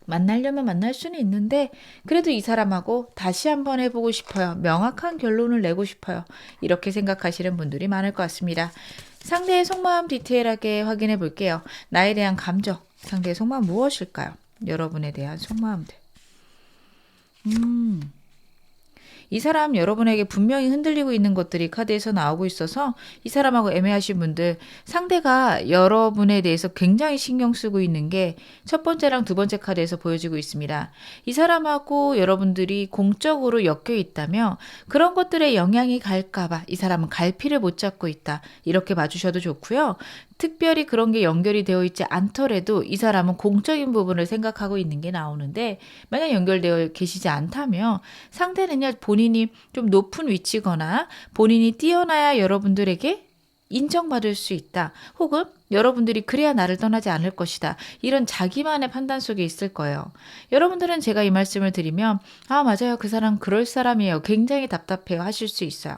만나려면 만날 수는 있는데 그래도 이 사람하고 다시 한번 해보고 싶어요. 명확한 결론을 내고 싶어요. 이렇게 생각하시는 분들이 많을 것 같습니다. 상대의 속마음 디테일하게 확인해 볼게요. 나에 대한 감정, 상대의 속마음 무엇일까요? 여러분에 대한 속마음들. 이 사람 여러분에게 분명히 흔들리고 있는 것들이 카드에서 나오고 있어서 이 사람하고 애매하신 분들 상대가 여러분에 대해서 굉장히 신경 쓰고 있는 게 첫 번째랑 두 번째 카드에서 보여지고 있습니다. 이 사람하고 여러분들이 공적으로 엮여 있다며 그런 것들에 영향이 갈까봐 이 사람은 갈피를 못 잡고 있다. 이렇게 봐주셔도 좋고요. 특별히 그런 게 연결이 되어 있지 않더라도 이 사람은 공적인 부분을 생각하고 있는 게 나오는데 만약 연결되어 계시지 않다면 상대는요 본인이 좀 높은 위치거나 본인이 뛰어나야 여러분들에게 인정받을 수 있다. 혹은 여러분들이 그래야 나를 떠나지 않을 것이다. 이런 자기만의 판단 속에 있을 거예요. 여러분들은 제가 이 말씀을 드리면 아 맞아요. 그 사람 그럴 사람이에요. 굉장히 답답해요. 하실 수 있어요.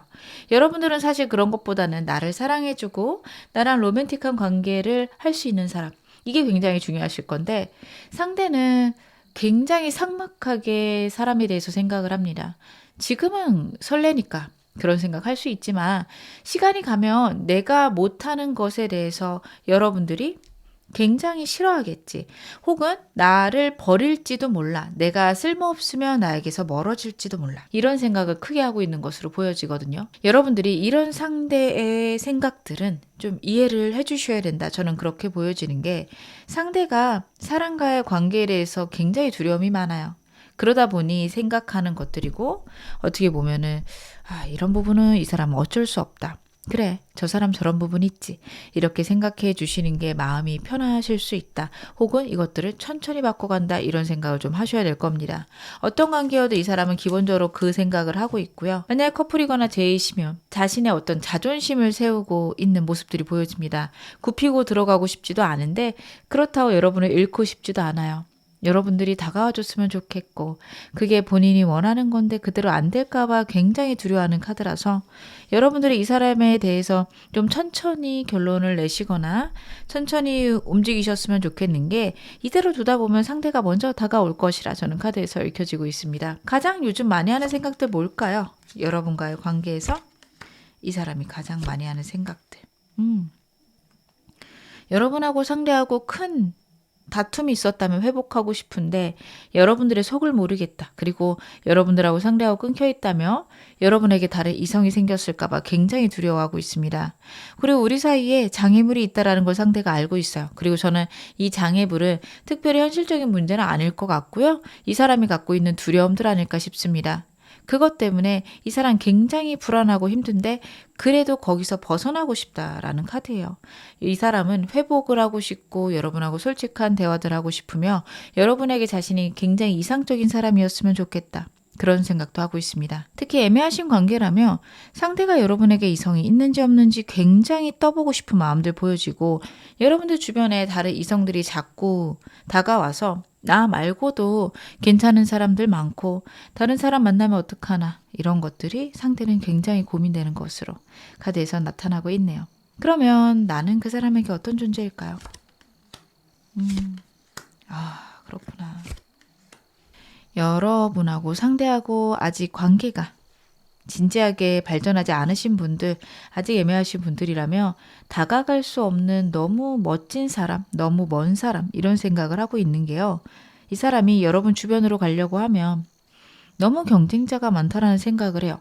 여러분들은 사실 그런 것보다는 나를 사랑해주고 나랑 로맨틱한 관계를 할 수 있는 사람. 이게 굉장히 중요하실 건데 상대는 굉장히 삭막하게 사람에 대해서 생각을 합니다. 지금은 설레니까 그런 생각할 수 있지만 시간이 가면 내가 못하는 것에 대해서 여러분들이 굉장히 싫어하겠지. 혹은 나를 버릴지도 몰라. 내가 쓸모없으면 나에게서 멀어질지도 몰라. 이런 생각을 크게 하고 있는 것으로 보여지거든요. 여러분들이 이런 상대의 생각들은 좀 이해를 해주셔야 된다. 저는 그렇게 보여지는 게 상대가 사람과의 관계에 대해서 굉장히 두려움이 많아요. 그러다 보니 생각하는 것들이고 어떻게 보면은 이런 부분은 이 사람은 어쩔 수 없다. 그래, 저 사람 저런 부분 있지. 이렇게 생각해 주시는 게 마음이 편하실 수 있다. 혹은 이것들을 천천히 바꿔간다. 이런 생각을 좀 하셔야 될 겁니다. 어떤 관계여도 이 사람은 기본적으로 그 생각을 하고 있고요. 만약 커플이거나 제이시면 자신의 어떤 자존심을 세우고 있는 모습들이 보여집니다. 굽히고 들어가고 싶지도 않은데 그렇다고 여러분을 잃고 싶지도 않아요. 여러분들이 다가와 줬으면 좋겠고 그게 본인이 원하는 건데 그대로 안 될까봐 굉장히 두려워하는 카드라서 여러분들이 이 사람에 대해서 좀 천천히 결론을 내시거나 천천히 움직이셨으면 좋겠는 게 이대로 두다 보면 상대가 먼저 다가올 것이라 저는 카드에서 읽혀지고 있습니다. 가장 요즘 많이 하는 생각들 뭘까요? 여러분과의 관계에서 이 사람이 가장 많이 하는 생각들. 여러분하고 상대하고 큰 다툼이 있었다면 회복하고 싶은데 여러분들의 속을 모르겠다. 그리고 여러분들하고 상대하고 끊겨 있다며 여러분에게 다른 이성이 생겼을까봐 굉장히 두려워하고 있습니다. 그리고 우리 사이에 장애물이 있다는 걸 상대가 알고 있어요. 그리고 저는 이 장애물은 특별히 현실적인 문제는 아닐 것 같고요. 이 사람이 갖고 있는 두려움들 아닐까 싶습니다. 그것 때문에 이 사람 굉장히 불안하고 힘든데 그래도 거기서 벗어나고 싶다라는 카드예요. 이 사람은 회복을 하고 싶고 여러분하고 솔직한 대화들 하고 싶으며 여러분에게 자신이 굉장히 이상적인 사람이었으면 좋겠다. 그런 생각도 하고 있습니다. 특히 애매하신 관계라면 상대가 여러분에게 이성이 있는지 없는지 굉장히 떠보고 싶은 마음들 보여지고 여러분들 주변에 다른 이성들이 자꾸 다가와서 나 말고도 괜찮은 사람들 많고 다른 사람 만나면 어떡하나 이런 것들이 상대는 굉장히 고민되는 것으로 카드에서 나타나고 있네요. 그러면 나는 그 사람에게 어떤 존재일까요? 그렇구나. 여러분하고 상대하고 아직 관계가 진지하게 발전하지 않으신 분들, 아직 애매하신 분들이라면 다가갈 수 없는 너무 멋진 사람, 너무 먼 사람 이런 생각을 하고 있는 게요. 이 사람이 여러분 주변으로 가려고 하면 너무 경쟁자가 많다라는 생각을 해요.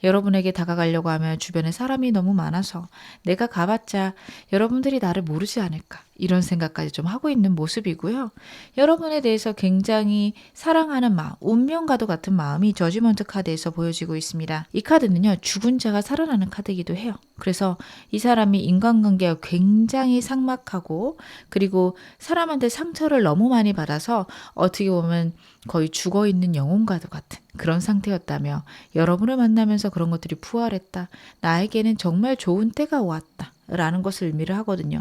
여러분에게 다가가려고 하면 주변에 사람이 너무 많아서 내가 가봤자 여러분들이 나를 모르지 않을까 이런 생각까지 좀 하고 있는 모습이고요. 여러분에 대해서 굉장히 사랑하는 마음, 운명과도 같은 마음이 저지먼트 카드에서 보여지고 있습니다. 이 카드는요. 죽은 자가 살아나는 카드이기도 해요. 그래서 이 사람이 인간관계가 굉장히 삭막하고 그리고 사람한테 상처를 너무 많이 받아서 어떻게 보면 거의 죽어있는 영혼과도 같은 그런 상태였다며 여러분을 만나면서 그런 것들이 부활했다. 나에게는 정말 좋은 때가 왔다. 라는 것을 의미를 하거든요.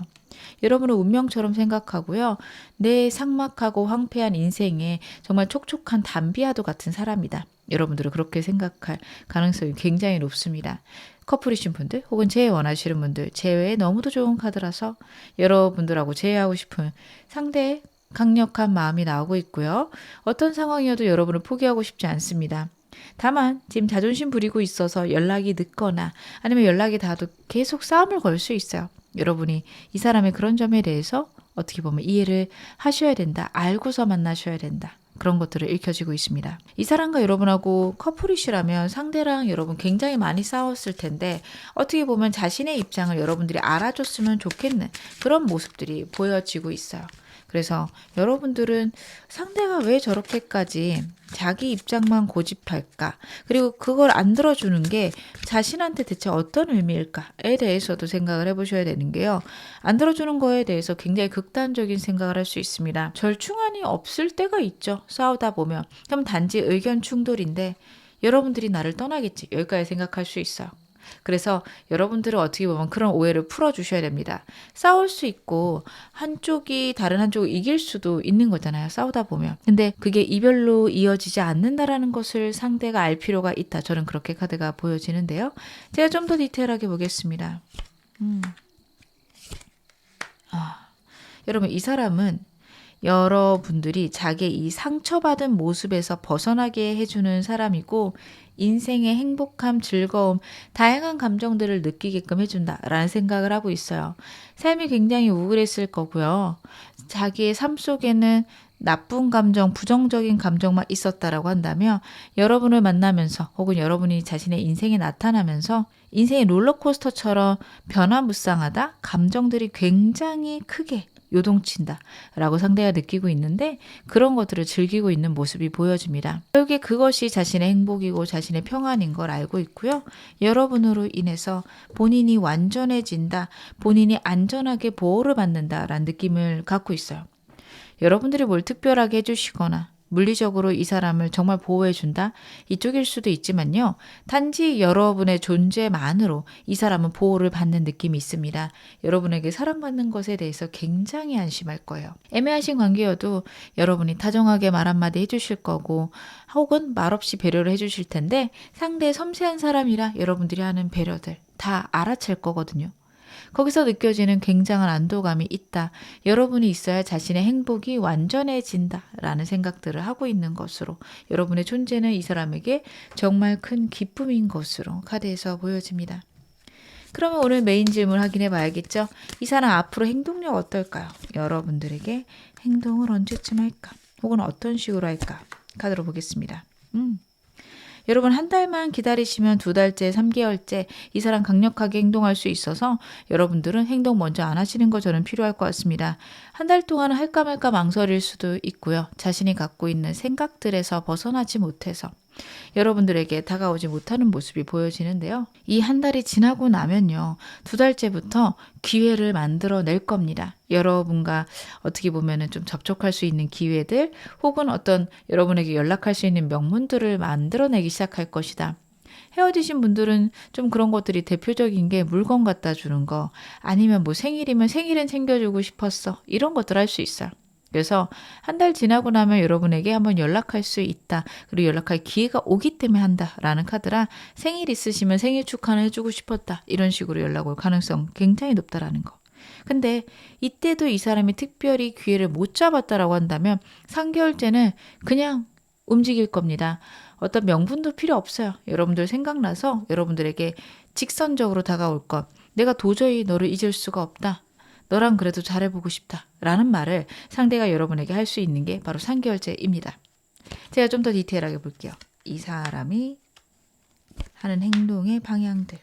여러분은 운명처럼 생각하고요. 내 삭막하고 황폐한 인생에 정말 촉촉한 담비아도 같은 사람이다. 여러분들은 그렇게 생각할 가능성이 굉장히 높습니다. 커플이신 분들 혹은 재회 원하시는 분들 재회에 너무도 좋은 카드라서 여러분들하고 재회하고 싶은 상대의 강력한 마음이 나오고 있고요. 어떤 상황이어도 여러분을 포기하고 싶지 않습니다. 다만 지금 자존심 부리고 있어서 연락이 늦거나 아니면 연락이 닿아도 계속 싸움을 걸 수 있어요. 여러분이 이 사람의 그런 점에 대해서 어떻게 보면 이해를 하셔야 된다. 알고서 만나셔야 된다. 그런 것들을 읽혀지고 있습니다. 이 사람과 여러분하고 커플이시라면 상대랑 여러분 굉장히 많이 싸웠을 텐데 어떻게 보면 자신의 입장을 여러분들이 알아줬으면 좋겠는 그런 모습들이 보여지고 있어요. 그래서 여러분들은 상대가 왜 저렇게까지 자기 입장만 고집할까? 그리고 그걸 안 들어주는 게 자신한테 대체 어떤 의미일까에 대해서도 생각을 해보셔야 되는 게요. 안 들어주는 거에 대해서 굉장히 극단적인 생각을 할 수 있습니다. 절충안이 없을 때가 있죠. 싸우다 보면. 그럼 단지 의견 충돌인데 여러분들이 나를 떠나겠지. 여기까지 생각할 수 있어요. 그래서 여러분들은 어떻게 보면 그런 오해를 풀어주셔야 됩니다. 싸울 수 있고 한쪽이 다른 한쪽을 이길 수도 있는 거잖아요. 싸우다 보면. 근데 그게 이별로 이어지지 않는다라는 것을 상대가 알 필요가 있다. 저는 그렇게 카드가 보여지는데요. 제가 좀 더 디테일하게 보겠습니다. 여러분 이 사람은 여러분들이 자기의 이 상처받은 모습에서 벗어나게 해주는 사람이고 인생의 행복함, 즐거움, 다양한 감정들을 느끼게끔 해준다라는 생각을 하고 있어요. 삶이 굉장히 우울했을 거고요. 자기의 삶 속에는 나쁜 감정, 부정적인 감정만 있었다라고 한다면 여러분을 만나면서 혹은 여러분이 자신의 인생에 나타나면서 인생의 롤러코스터처럼 변화무쌍하다, 감정들이 굉장히 크게 요동친다 라고 상대가 느끼고 있는데 그런 것들을 즐기고 있는 모습이 보여집니다. 결국에 그것이 자신의 행복이고 자신의 평안인 걸 알고 있고요. 여러분으로 인해서 본인이 완전해진다, 본인이 안전하게 보호를 받는다라는 느낌을 갖고 있어요. 여러분들이 뭘 특별하게 해주시거나 물리적으로 이 사람을 정말 보호해준다? 이쪽일 수도 있지만요. 단지 여러분의 존재만으로 이 사람은 보호를 받는 느낌이 있습니다. 여러분에게 사랑받는 것에 대해서 굉장히 안심할 거예요. 애매하신 관계여도 여러분이 다정하게 말 한마디 해주실 거고 혹은 말없이 배려를 해주실 텐데 상대의 섬세한 사람이라 여러분들이 하는 배려들 다 알아챌 거거든요. 거기서 느껴지는 굉장한 안도감이 있다. 여러분이 있어야 자신의 행복이 완전해진다 라는 생각들을 하고 있는 것으로 여러분의 존재는 이 사람에게 정말 큰 기쁨인 것으로 카드에서 보여집니다. 그러면 오늘 메인 질문 확인해 봐야겠죠? 이 사람 앞으로 행동력 어떨까요? 여러분들에게 행동을 언제쯤 할까? 혹은 어떤 식으로 할까? 카드로 보겠습니다. 여러분 한 달만 기다리시면 2달째, 3개월째 이 사람 강력하게 행동할 수 있어서 여러분들은 행동 먼저 안 하시는 거 저는 필요할 것 같습니다. 한 달 동안은 할까 말까 망설일 수도 있고요. 자신이 갖고 있는 생각들에서 벗어나지 못해서 여러분들에게 다가오지 못하는 모습이 보여지는데요. 이 한 달이 지나고 나면요. 2달째부터 기회를 만들어낼 겁니다. 여러분과 어떻게 보면 좀 접촉할 수 있는 기회들 혹은 어떤 여러분에게 연락할 수 있는 명문들을 만들어내기 시작할 것이다. 헤어지신 분들은 좀 그런 것들이 대표적인 게 물건 갖다 주는 거 아니면 뭐 생일이면 생일은 챙겨주고 싶었어 이런 것들 할 수 있어요. 그래서 한 달 지나고 나면 여러분에게 한번 연락할 수 있다. 그리고 연락할 기회가 오기 때문에 한다라는 카드라 생일 있으시면 생일 축하는 해주고 싶었다. 이런 식으로 연락 올 가능성 굉장히 높다라는 거. 근데 이때도 이 사람이 특별히 기회를 못 잡았다라고 한다면 3개월째는 그냥 움직일 겁니다. 어떤 명분도 필요 없어요. 여러분들 생각나서 여러분들에게 직선적으로 다가올 것. 내가 도저히 너를 잊을 수가 없다. 너랑 그래도 잘해보고 싶다 라는 말을 상대가 여러분에게 할 수 있는 게 바로 3개월째입니다. 제가 좀 더 디테일하게 볼게요. 이 사람이 하는 행동의 방향들.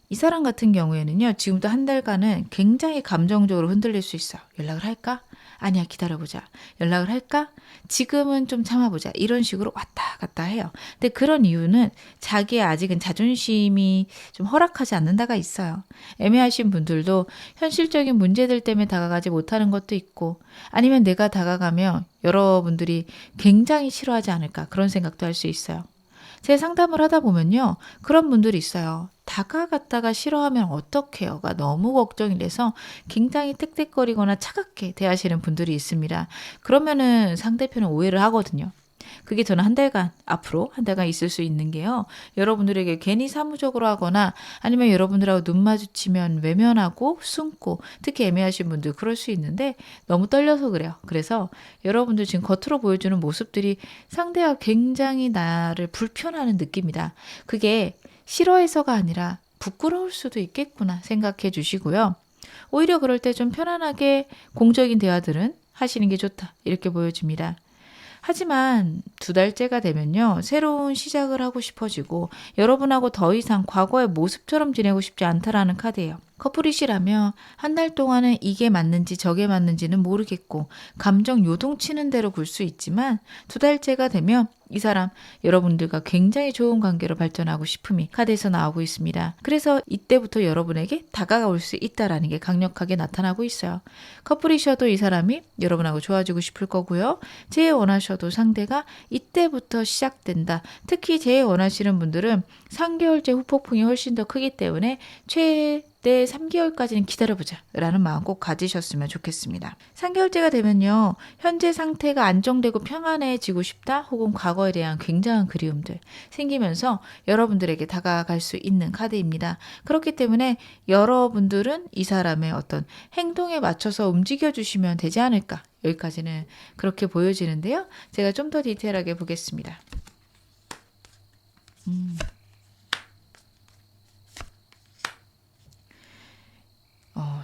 이 사람 같은 경우에는요. 지금부터 한 달간은 굉장히 감정적으로 흔들릴 수 있어요. 연락을 할까? 아니야 기다려보자. 연락을 할까? 지금은 좀 참아보자. 이런 식으로 왔다 갔다 해요. 근데 그런 이유는 자기의 아직은 자존심이 좀 허락하지 않는다가 있어요. 애매하신 분들도 현실적인 문제들 때문에 다가가지 못하는 것도 있고 아니면 내가 다가가면 여러분들이 굉장히 싫어하지 않을까 그런 생각도 할 수 있어요. 제 상담을 하다 보면요. 그런 분들이 있어요. 다가갔다가 싫어하면 어떡해요가 너무 걱정이 돼서 굉장히 떽떽거리거나 차갑게 대하시는 분들이 있습니다. 그러면은 상대편은 오해를 하거든요. 그게 저는 앞으로 한 달간 있을 수 있는 게요. 여러분들에게 괜히 사무적으로 하거나 아니면 여러분들하고 눈 마주치면 외면하고 숨고 특히 애매하신 분들 그럴 수 있는데 너무 떨려서 그래요. 그래서 여러분들 지금 겉으로 보여주는 모습들이 상대가 굉장히 나를 불편하는 느낌이다. 그게 싫어해서가 아니라 부끄러울 수도 있겠구나 생각해 주시고요. 오히려 그럴 때 좀 편안하게 공적인 대화들은 하시는 게 좋다. 이렇게 보여집니다. 하지만 2달째가 되면요. 새로운 시작을 하고 싶어지고 여러분하고 더 이상 과거의 모습처럼 지내고 싶지 않다라는 카드예요. 커플이시라면 한 달 동안은 이게 맞는지 저게 맞는지는 모르겠고 감정 요동치는 대로 굴 수 있지만 2달째가 되면 이 사람 여러분들과 굉장히 좋은 관계로 발전하고 싶음이 카드에서 나오고 있습니다. 그래서 이때부터 여러분에게 다가올 수 있다라는 게 강력하게 나타나고 있어요. 커플이셔도 이 사람이 여러분하고 좋아지고 싶을 거고요. 제일 원하셔도 상대가 이때부터 시작된다. 특히 제일 원하시는 분들은 3개월째 후폭풍이 훨씬 더 크기 때문에 내 3개월까지는 기다려보자 라는 마음 꼭 가지셨으면 좋겠습니다. 3개월째가 되면요. 현재 상태가 안정되고 평안해지고 싶다 혹은 과거에 대한 굉장한 그리움들 생기면서 여러분들에게 다가갈 수 있는 카드입니다. 그렇기 때문에 여러분들은 이 사람의 어떤 행동에 맞춰서 움직여 주시면 되지 않을까. 여기까지는 그렇게 보여지는데요. 제가 좀 더 디테일하게 보겠습니다.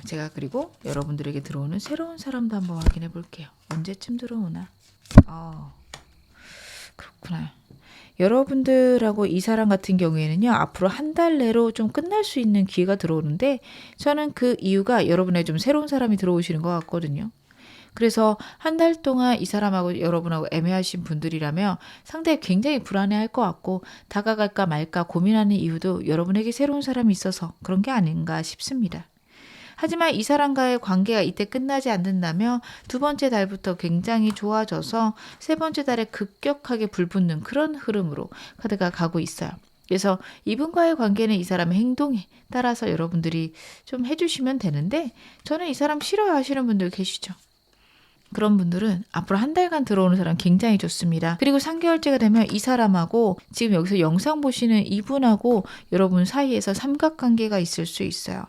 제가 그리고 여러분들에게 들어오는 새로운 사람도 한번 확인해 볼게요. 언제쯤 들어오나? 그렇구나. 여러분들하고 이 사람 같은 경우에는요. 앞으로 한 달 내로 좀 끝날 수 있는 기회가 들어오는데 저는 그 이유가 여러분의 좀 새로운 사람이 들어오시는 것 같거든요. 그래서 한 달 동안 이 사람하고 여러분하고 애매하신 분들이라면 상대가 굉장히 불안해할 것 같고 다가갈까 말까 고민하는 이유도 여러분에게 새로운 사람이 있어서 그런 게 아닌가 싶습니다. 하지만 이 사람과의 관계가 이때 끝나지 않는다면 두 번째 달부터 굉장히 좋아져서 세 번째 달에 급격하게 불붙는 그런 흐름으로 카드가 가고 있어요. 그래서 이분과의 관계는 이 사람의 행동에 따라서 여러분들이 좀 해주시면 되는데 저는 이 사람 싫어하시는 분들 계시죠. 그런 분들은 앞으로 한 달간 들어오는 사람 굉장히 좋습니다. 그리고 3개월째가 되면 이 사람하고 지금 여기서 영상 보시는 이분하고 여러분 사이에서 삼각관계가 있을 수 있어요.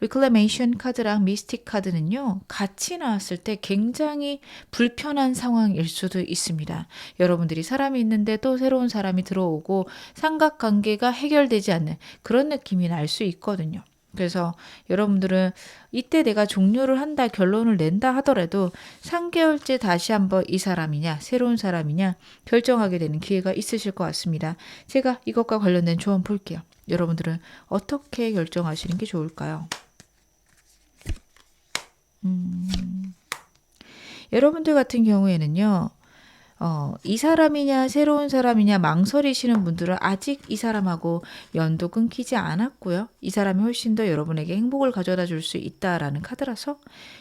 리클레메이션 카드랑 미스틱 카드는요. 같이 나왔을 때 굉장히 불편한 상황일 수도 있습니다. 여러분들이 사람이 있는데 또 새로운 사람이 들어오고 삼각관계가 해결되지 않는 그런 느낌이 날 수 있거든요. 그래서 여러분들은 이때 내가 종료를 한다 결론을 낸다 하더라도 3개월째 다시 한번 이 사람이냐 새로운 사람이냐 결정하게 되는 기회가 있으실 것 같습니다. 제가 이것과 관련된 조언 볼게요. 여러분들은 어떻게 결정하시는 게 좋을까요? 여러분들 같은 경우에는요. 이 사람이냐 새로운 사람이냐 망설이시는 분들은 아직 이 사람하고 연도 끊기지 않았고요. 이 사람이 훨씬 더 여러분에게 행복을 가져다 줄 수 있다라는 카드라서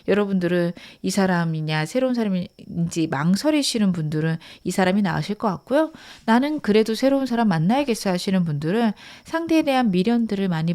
여러분들은 이 사람이냐 새로운 사람인지 망설이시는 분들은 이 사람이 나으실 것 같고요. 나는 그래도 새로운 사람 만나야겠어 하시는 분들은 상대에 대한 미련들을 많이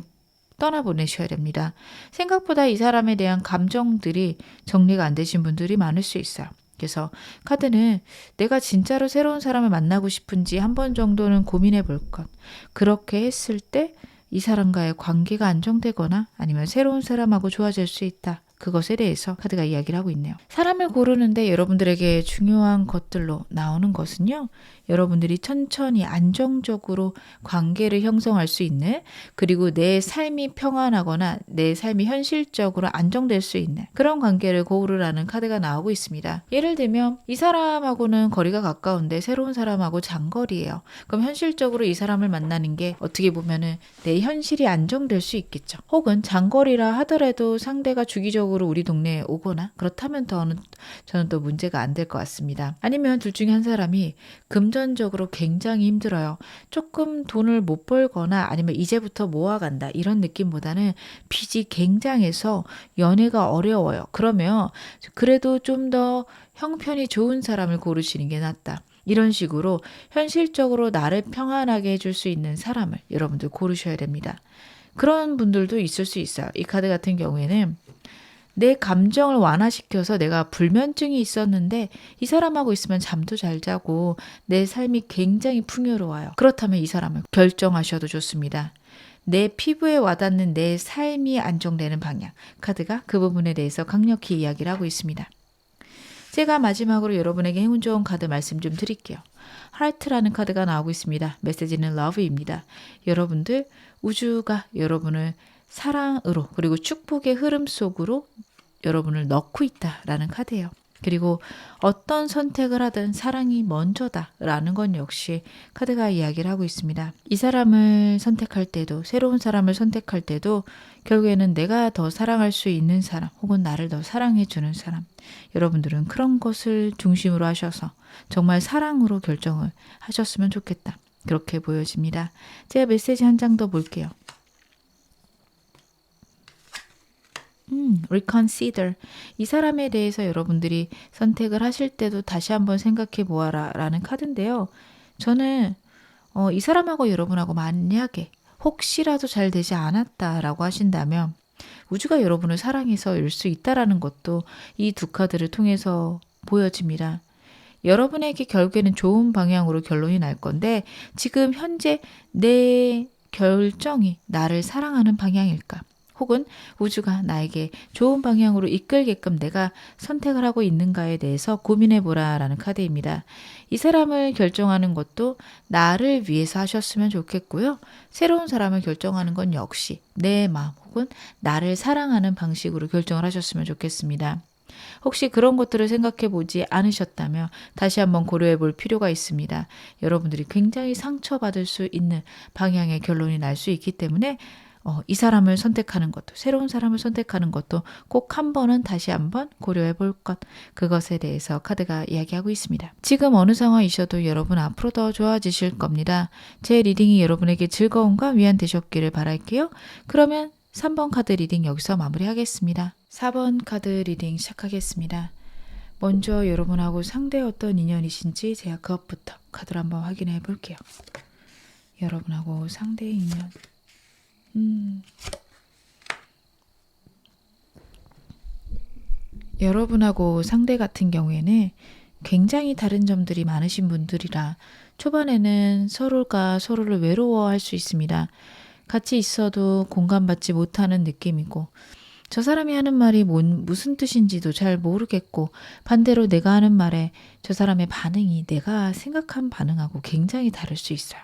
떠나보내셔야 됩니다. 생각보다 이 사람에 대한 감정들이 정리가 안 되신 분들이 많을 수 있어요. 그래서 카드는 내가 진짜로 새로운 사람을 만나고 싶은지 한 번 정도는 고민해 볼 것. 그렇게 했을 때 이 사람과의 관계가 안정되거나 아니면 새로운 사람하고 좋아질 수 있다. 그것에 대해서 카드가 이야기를 하고 있네요. 사람을 고르는데 여러분들에게 중요한 것들로 나오는 것은요. 여러분들이 천천히 안정적으로 관계를 형성할 수 있는 그리고 내 삶이 평안하거나 내 삶이 현실적으로 안정될 수 있는 그런 관계를 고르라는 카드가 나오고 있습니다. 예를 들면 이 사람하고는 거리가 가까운데 새로운 사람하고 장거리예요. 그럼 현실적으로 이 사람을 만나는 게 어떻게 보면은 내 현실이 안정될 수 있겠죠. 혹은 장거리라 하더라도 상대가 주기적으로 우리 동네에 오거나 그렇다면 저는 또 문제가 안 될 것 같습니다. 아니면 둘 중에 한 사람이 금전적으로 굉장히 힘들어요. 조금 돈을 못 벌거나 아니면 이제부터 모아간다 이런 느낌보다는 빚이 굉장해서 연애가 어려워요. 그러면 그래도 좀 더 형편이 좋은 사람을 고르시는 게 낫다. 이런 식으로 현실적으로 나를 평안하게 해줄 수 있는 사람을 여러분들 고르셔야 됩니다. 그런 분들도 있을 수 있어요. 이 카드 같은 경우에는 내 감정을 완화시켜서 내가 불면증이 있었는데 이 사람하고 있으면 잠도 잘 자고 내 삶이 굉장히 풍요로워요. 그렇다면 이 사람을 결정하셔도 좋습니다. 내 피부에 와닿는 내 삶이 안정되는 방향. 카드가 그 부분에 대해서 강력히 이야기를 하고 있습니다. 제가 마지막으로 여러분에게 행운 좋은 카드 말씀 좀 드릴게요. 하트라는 카드가 나오고 있습니다. 메시지는 러브입니다. 여러분들 우주가 여러분을 사랑으로 그리고 축복의 흐름 속으로 여러분을 넣고 있다라는 카드예요. 그리고 어떤 선택을 하든 사랑이 먼저다라는 건 역시 카드가 이야기를 하고 있습니다. 이 사람을 선택할 때도 새로운 사람을 선택할 때도 결국에는 내가 더 사랑할 수 있는 사람 혹은 나를 더 사랑해 주는 사람 여러분들은 그런 것을 중심으로 하셔서 정말 사랑으로 결정을 하셨으면 좋겠다. 그렇게 보여집니다. 제가 메시지 한 장 더 볼게요. reconsider. 이 사람에 대해서 여러분들이 선택을 하실 때도 다시 한번 생각해 보아라 라는 카드인데요. 저는 이 사람하고 여러분하고 만약에 혹시라도 잘 되지 않았다라고 하신다면 우주가 여러분을 사랑해서 일 수 있다라는 것도 이 두 카드를 통해서 보여집니다. 여러분에게 결국에는 좋은 방향으로 결론이 날 건데 지금 현재 내 결정이 나를 사랑하는 방향일까? 혹은 우주가 나에게 좋은 방향으로 이끌게끔 내가 선택을 하고 있는가에 대해서 고민해 보라라는 카드입니다. 이 사람을 결정하는 것도 나를 위해서 하셨으면 좋겠고요. 새로운 사람을 결정하는 건 역시 내 마음 혹은 나를 사랑하는 방식으로 결정을 하셨으면 좋겠습니다. 혹시 그런 것들을 생각해 보지 않으셨다면 다시 한번 고려해 볼 필요가 있습니다. 여러분들이 굉장히 상처받을 수 있는 방향의 결론이 날 수 있기 때문에 이 사람을 선택하는 것도, 새로운 사람을 선택하는 것도 꼭 한 번은 다시 한번 고려해 볼 것, 그것에 대해서 카드가 이야기하고 있습니다. 지금 어느 상황이셔도 여러분 앞으로 더 좋아지실 겁니다. 제 리딩이 여러분에게 즐거움과 위안 되셨기를 바랄게요. 그러면 3번 카드 리딩 여기서 마무리하겠습니다. 4번 카드 리딩 시작하겠습니다. 먼저 여러분하고 상대 어떤 인연이신지 제가 그것부터 카드를 한번 확인해 볼게요. 여러분하고 상대의 인연. 여러분하고 상대 같은 경우에는 굉장히 다른 점들이 많으신 분들이라 초반에는 서로가 서로를 외로워할 수 있습니다. 같이 있어도 공감받지 못하는 느낌이고 저 사람이 하는 말이 무슨 뜻인지도 잘 모르겠고 반대로 내가 하는 말에 저 사람의 반응이 내가 생각한 반응하고 굉장히 다를 수 있어요.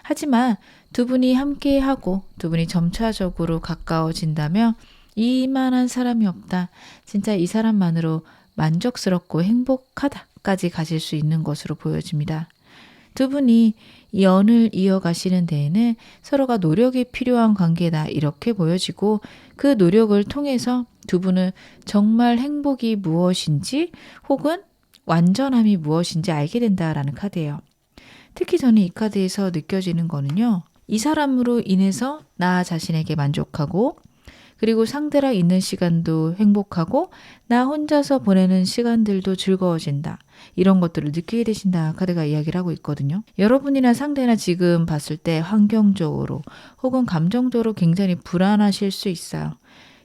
하지만 두 분이 함께하고 두 분이 점차적으로 가까워진다면 이만한 사람이 없다. 진짜 이 사람만으로 만족스럽고 행복하다까지 가실 수 있는 것으로 보여집니다. 두 분이 연을 이어가시는 데에는 서로가 노력이 필요한 관계다 이렇게 보여지고 그 노력을 통해서 두 분은 정말 행복이 무엇인지 혹은 완전함이 무엇인지 알게 된다라는 카드예요. 특히 저는 이 카드에서 느껴지는 거는요. 이 사람으로 인해서 나 자신에게 만족하고 그리고 상대랑 있는 시간도 행복하고 나 혼자서 보내는 시간들도 즐거워진다. 이런 것들을 느끼게 되신다 카드가 이야기를 하고 있거든요. 여러분이나 상대나 지금 봤을 때 환경적으로 혹은 감정적으로 굉장히 불안하실 수 있어요.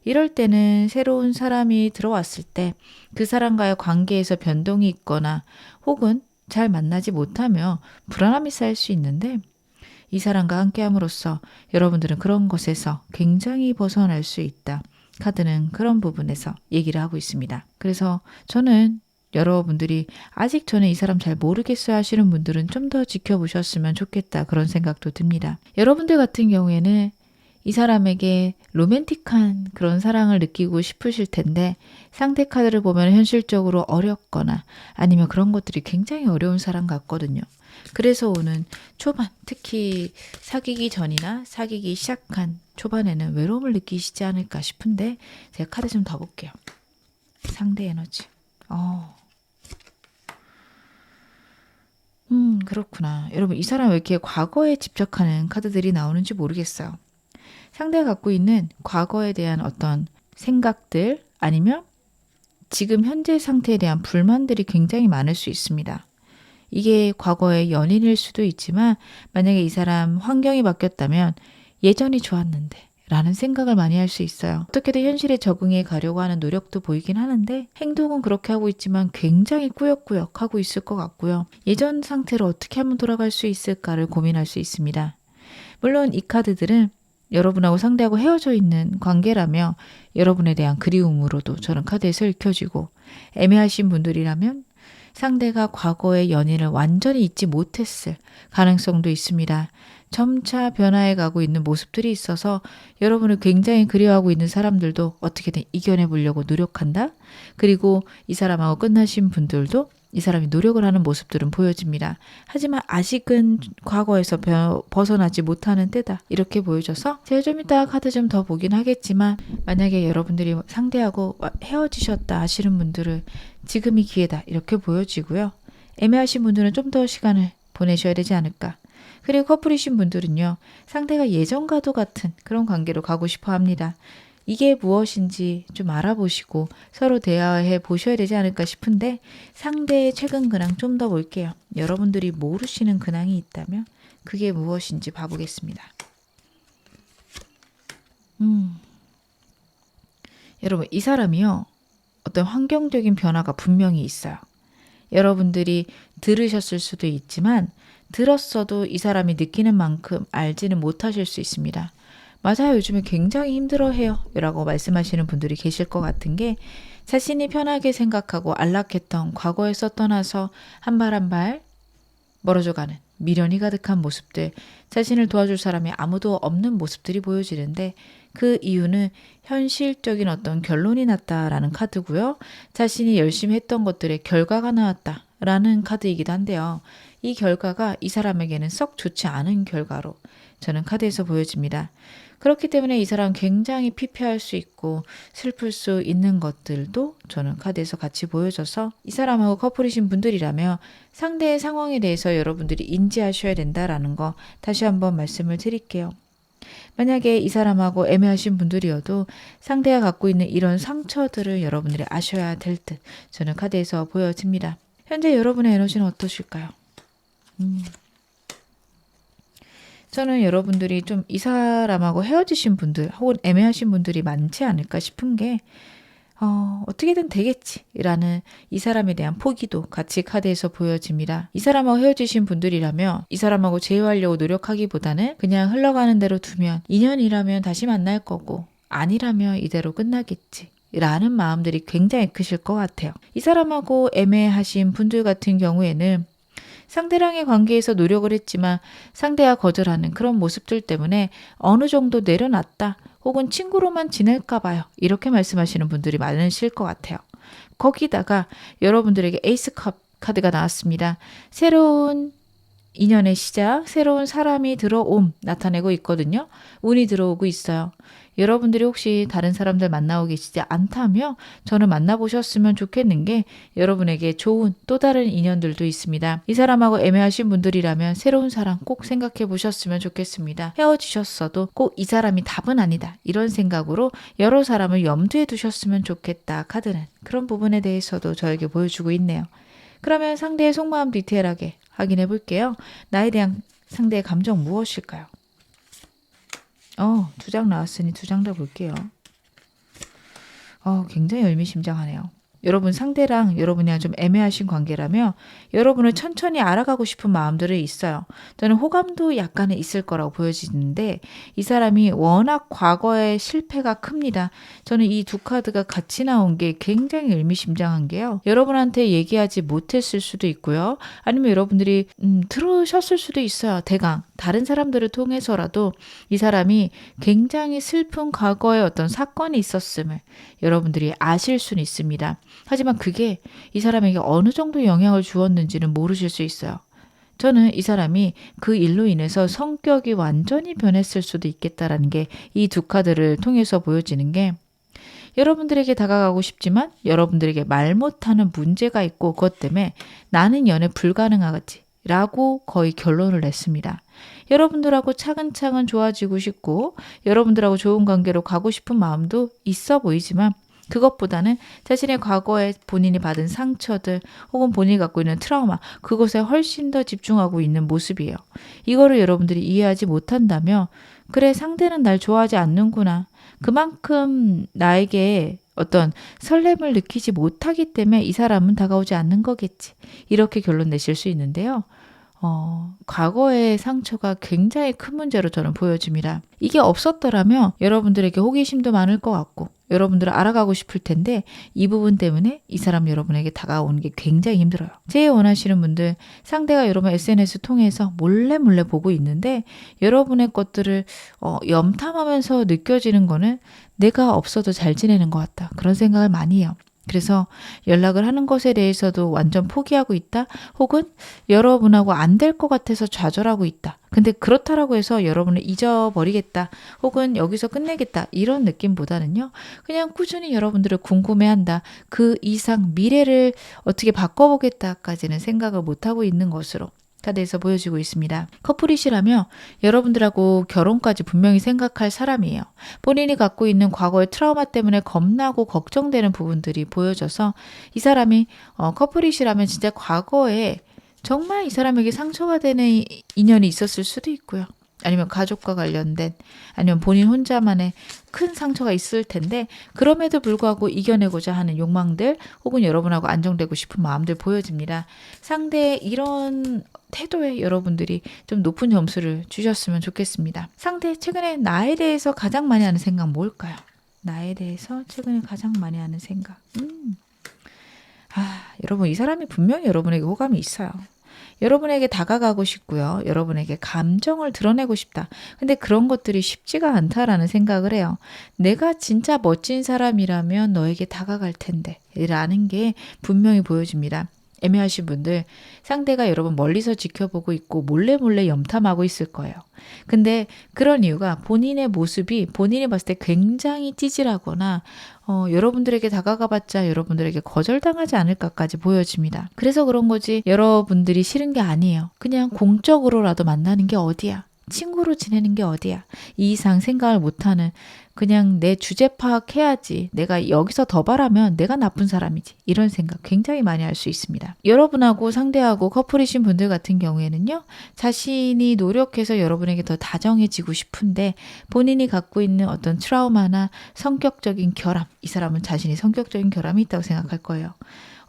이럴 때는 새로운 사람이 들어왔을 때 그 사람과의 관계에서 변동이 있거나 혹은 잘 만나지 못하며 불안함이 쌓일 수 있는데 이 사람과 함께함으로써 여러분들은 그런 것에서 굉장히 벗어날 수 있다. 카드는 그런 부분에서 얘기를 하고 있습니다. 그래서 저는 여러분들이 아직 저는 이 사람 잘 모르겠어요 하시는 분들은 좀 더 지켜보셨으면 좋겠다 그런 생각도 듭니다. 여러분들 같은 경우에는 이 사람에게 로맨틱한 그런 사랑을 느끼고 싶으실 텐데 상대 카드를 보면 현실적으로 어렵거나 아니면 그런 것들이 굉장히 어려운 사람 같거든요. 그래서 오는 초반, 특히 사귀기 전이나 사귀기 시작한 초반에는 외로움을 느끼시지 않을까 싶은데 제가 카드 좀 더 볼게요. 상대 에너지. 그렇구나. 여러분 이 사람 왜 이렇게 과거에 집착하는 카드들이 나오는지 모르겠어요. 상대가 갖고 있는 과거에 대한 어떤 생각들 아니면 지금 현재 상태에 대한 불만들이 굉장히 많을 수 있습니다. 이게 과거의 연인일 수도 있지만 만약에 이 사람 환경이 바뀌었다면 예전이 좋았는데 라는 생각을 많이 할 수 있어요. 어떻게든 현실에 적응해 가려고 하는 노력도 보이긴 하는데 행동은 그렇게 하고 있지만 굉장히 꾸역꾸역 하고 있을 것 같고요. 예전 상태로 어떻게 하면 돌아갈 수 있을까를 고민할 수 있습니다. 물론 이 카드들은 여러분하고 상대하고 헤어져 있는 관계라며 여러분에 대한 그리움으로도 저는 카드에서 읽혀지고 애매하신 분들이라면 상대가 과거의 연인을 완전히 잊지 못했을 가능성도 있습니다. 점차 변화해 가고 있는 모습들이 있어서 여러분을 굉장히 그리워하고 있는 사람들도 어떻게든 이겨내 보려고 노력한다. 그리고 이 사람하고 끝나신 분들도 이 사람이 노력을 하는 모습들은 보여집니다. 하지만 아직은 과거에서 벗어나지 못하는 때다. 이렇게 보여져서 제가 좀 이따 카드 좀 더 보긴 하겠지만 만약에 여러분들이 상대하고 헤어지셨다 하시는 분들은 지금이 기회다. 이렇게 보여지고요. 애매하신 분들은 좀 더 시간을 보내셔야 되지 않을까. 그리고 커플이신 분들은요. 상대가 예전과도 같은 그런 관계로 가고 싶어 합니다. 이게 무엇인지 좀 알아보시고 서로 대화해 보셔야 되지 않을까 싶은데 상대의 최근 근황 좀 더 볼게요. 여러분들이 모르시는 근황이 있다면 그게 무엇인지 봐보겠습니다. 여러분, 이 사람이요. 어떤 환경적인 변화가 분명히 있어요. 여러분들이 들으셨을 수도 있지만 들었어도 이 사람이 느끼는 만큼 알지는 못하실 수 있습니다. 맞아요. 요즘에 굉장히 힘들어해요. 라고 말씀하시는 분들이 계실 것 같은 게 자신이 편하게 생각하고 안락했던 과거에서 떠나서 한 발 한 발 멀어져가는 미련이 가득한 모습들, 자신을 도와줄 사람이 아무도 없는 모습들이 보여지는데 그 이유는 현실적인 어떤 결론이 났다라는 카드고요. 자신이 열심히 했던 것들의 결과가 나왔다라는 카드이기도 한데요. 이 결과가 이 사람에게는 썩 좋지 않은 결과로 저는 카드에서 보여집니다. 그렇기 때문에 이 사람 굉장히 피폐할 수 있고 슬플 수 있는 것들도 저는 카드에서 같이 보여져서 이 사람하고 커플이신 분들이라면 상대의 상황에 대해서 여러분들이 인지하셔야 된다라는 거 다시 한번 말씀을 드릴게요. 만약에 이 사람하고 애매하신 분들이어도 상대가 갖고 있는 이런 상처들을 여러분들이 아셔야 될 듯 저는 카드에서 보여집니다. 현재 여러분의 에너지는 어떠실까요? 저는 여러분들이 좀 이 사람하고 헤어지신 분들 혹은 애매하신 분들이 많지 않을까 싶은 게 어떻게든 되겠지라는 이 사람에 대한 포기도 같이 카드에서 보여집니다. 이 사람하고 헤어지신 분들이라면 이 사람하고 재회하려고 노력하기보다는 그냥 흘러가는 대로 두면 인연이라면 다시 만날 거고 아니라면 이대로 끝나겠지. 라는 마음들이 굉장히 크실 것 같아요. 이 사람하고 애매하신 분들 같은 경우에는 상대랑의 관계에서 노력을 했지만 상대가 거절하는 그런 모습들 때문에 어느 정도 내려놨다 혹은 친구로만 지낼까 봐요. 이렇게 말씀하시는 분들이 많으실 것 같아요. 거기다가 여러분들에게 에이스컵 카드가 나왔습니다. 새로운 인연의 시작, 새로운 사람이 들어옴 나타내고 있거든요. 운이 들어오고 있어요. 여러분들이 혹시 다른 사람들 만나고 계시지 않다면 저는 만나보셨으면 좋겠는 게 여러분에게 좋은 또 다른 인연들도 있습니다. 이 사람하고 애매하신 분들이라면 새로운 사람 꼭 생각해 보셨으면 좋겠습니다. 헤어지셨어도 꼭 이 사람이 답은 아니다. 이런 생각으로 여러 사람을 염두에 두셨으면 좋겠다. 카드는 그런 부분에 대해서도 저에게 보여주고 있네요. 그러면 상대의 속마음 디테일하게 확인해 볼게요. 나에 대한 상대의 감정 무엇일까요? 2장 나왔으니 2장 다 볼게요. 굉장히 의미심장하네요. 여러분 상대랑 여러분이랑 좀 애매하신 관계라면 여러분을 천천히 알아가고 싶은 마음들이 있어요. 저는 호감도 약간은 있을 거라고 보여지는데 이 사람이 워낙 과거의 실패가 큽니다. 저는 이 두 카드가 같이 나온 게 굉장히 의미심장한 게요. 여러분한테 얘기하지 못했을 수도 있고요. 아니면 여러분들이 들으셨을 수도 있어요. 대강 다른 사람들을 통해서라도 이 사람이 굉장히 슬픈 과거의 어떤 사건이 있었음을 여러분들이 아실 수는 있습니다. 하지만 그게 이 사람에게 어느 정도 영향을 주었는지는 모르실 수 있어요. 저는 이 사람이 그 일로 인해서 성격이 완전히 변했을 수도 있겠다라는 게 이 두 카드를 통해서 보여지는 게 여러분들에게 다가가고 싶지만 여러분들에게 말 못하는 문제가 있고 그것 때문에 나는 연애 불가능하지 라고 거의 결론을 냈습니다. 여러분들하고 차근차근 좋아지고 싶고 여러분들하고 좋은 관계로 가고 싶은 마음도 있어 보이지만 그것보다는 자신의 과거에 본인이 받은 상처들 혹은 본인이 갖고 있는 트라우마 그것에 훨씬 더 집중하고 있는 모습이에요. 이거를 여러분들이 이해하지 못한다면 그래 상대는 날 좋아하지 않는구나. 그만큼 나에게 어떤 설렘을 느끼지 못하기 때문에 이 사람은 다가오지 않는 거겠지. 이렇게 결론 내실 수 있는데요. 과거의 상처가 굉장히 큰 문제로 저는 보여집니다. 이게 없었더라면 여러분들에게 호기심도 많을 것 같고 여러분들을 알아가고 싶을 텐데 이 부분 때문에 이 사람 여러분에게 다가오는 게 굉장히 힘들어요. 제일 원하시는 분들 상대가 여러분 SNS 통해서 몰래 보고 있는데 여러분의 것들을 염탐하면서 느껴지는 거는 내가 없어도 잘 지내는 것 같다. 그런 생각을 많이 해요. 그래서 연락을 하는 것에 대해서도 완전 포기하고 있다. 혹은 여러분하고 안 될 것 같아서 좌절하고 있다. 근데 그렇다라고 해서 여러분을 잊어버리겠다. 혹은 여기서 끝내겠다. 이런 느낌보다는요. 그냥 꾸준히 여러분들을 궁금해한다. 그 이상 미래를 어떻게 바꿔보겠다까지는 생각을 못하고 있는 것으로 카드에서 보여지고 있습니다. 커플이시라면 여러분들하고 결혼까지 분명히 생각할 사람이에요. 본인이 갖고 있는 과거의 트라우마 때문에 겁나고 걱정되는 부분들이 보여져서 이 사람이 커플이시라면 진짜 과거에 정말 이 사람에게 상처가 되는 인연이 있었을 수도 있고요. 아니면 가족과 관련된, 아니면 본인 혼자만의 큰 상처가 있을 텐데 그럼에도 불구하고 이겨내고자 하는 욕망들 혹은 여러분하고 안정되고 싶은 마음들 보여집니다. 상대의 이런 태도에 여러분들이 좀 높은 점수를 주셨으면 좋겠습니다. 상대 최근에 나에 대해서 가장 많이 하는 생각 뭘까요? 나에 대해서 최근에 가장 많이 하는 생각. 여러분, 이 사람이 분명히 여러분에게 호감이 있어요. 여러분에게 다가가고 싶고요. 여러분에게 감정을 드러내고 싶다. 근데 그런 것들이 쉽지가 않다라는 생각을 해요. 내가 진짜 멋진 사람이라면 너에게 다가갈 텐데 라는 게 분명히 보여집니다. 애매하신 분들, 상대가 여러분 멀리서 지켜보고 있고 몰래 염탐하고 있을 거예요. 근데 그런 이유가 본인의 모습이 본인이 봤을 때 굉장히 찌질하거나 여러분들에게 다가가봤자 여러분들에게 거절당하지 않을까까지 보여집니다. 그래서 그런 거지 여러분들이 싫은 게 아니에요. 그냥 공적으로라도 만나는 게 어디야? 친구로 지내는 게 어디야? 이 이상 생각을 못하는, 그냥 내 주제 파악해야지, 내가 여기서 더 바라면 내가 나쁜 사람이지, 이런 생각 굉장히 많이 할 수 있습니다. 여러분하고 상대하고 커플이신 분들 같은 경우에는요, 자신이 노력해서 여러분에게 더 다정해지고 싶은데 본인이 갖고 있는 어떤 트라우마나 성격적인 결함, 이 사람은 자신이 성격적인 결함이 있다고 생각할 거예요.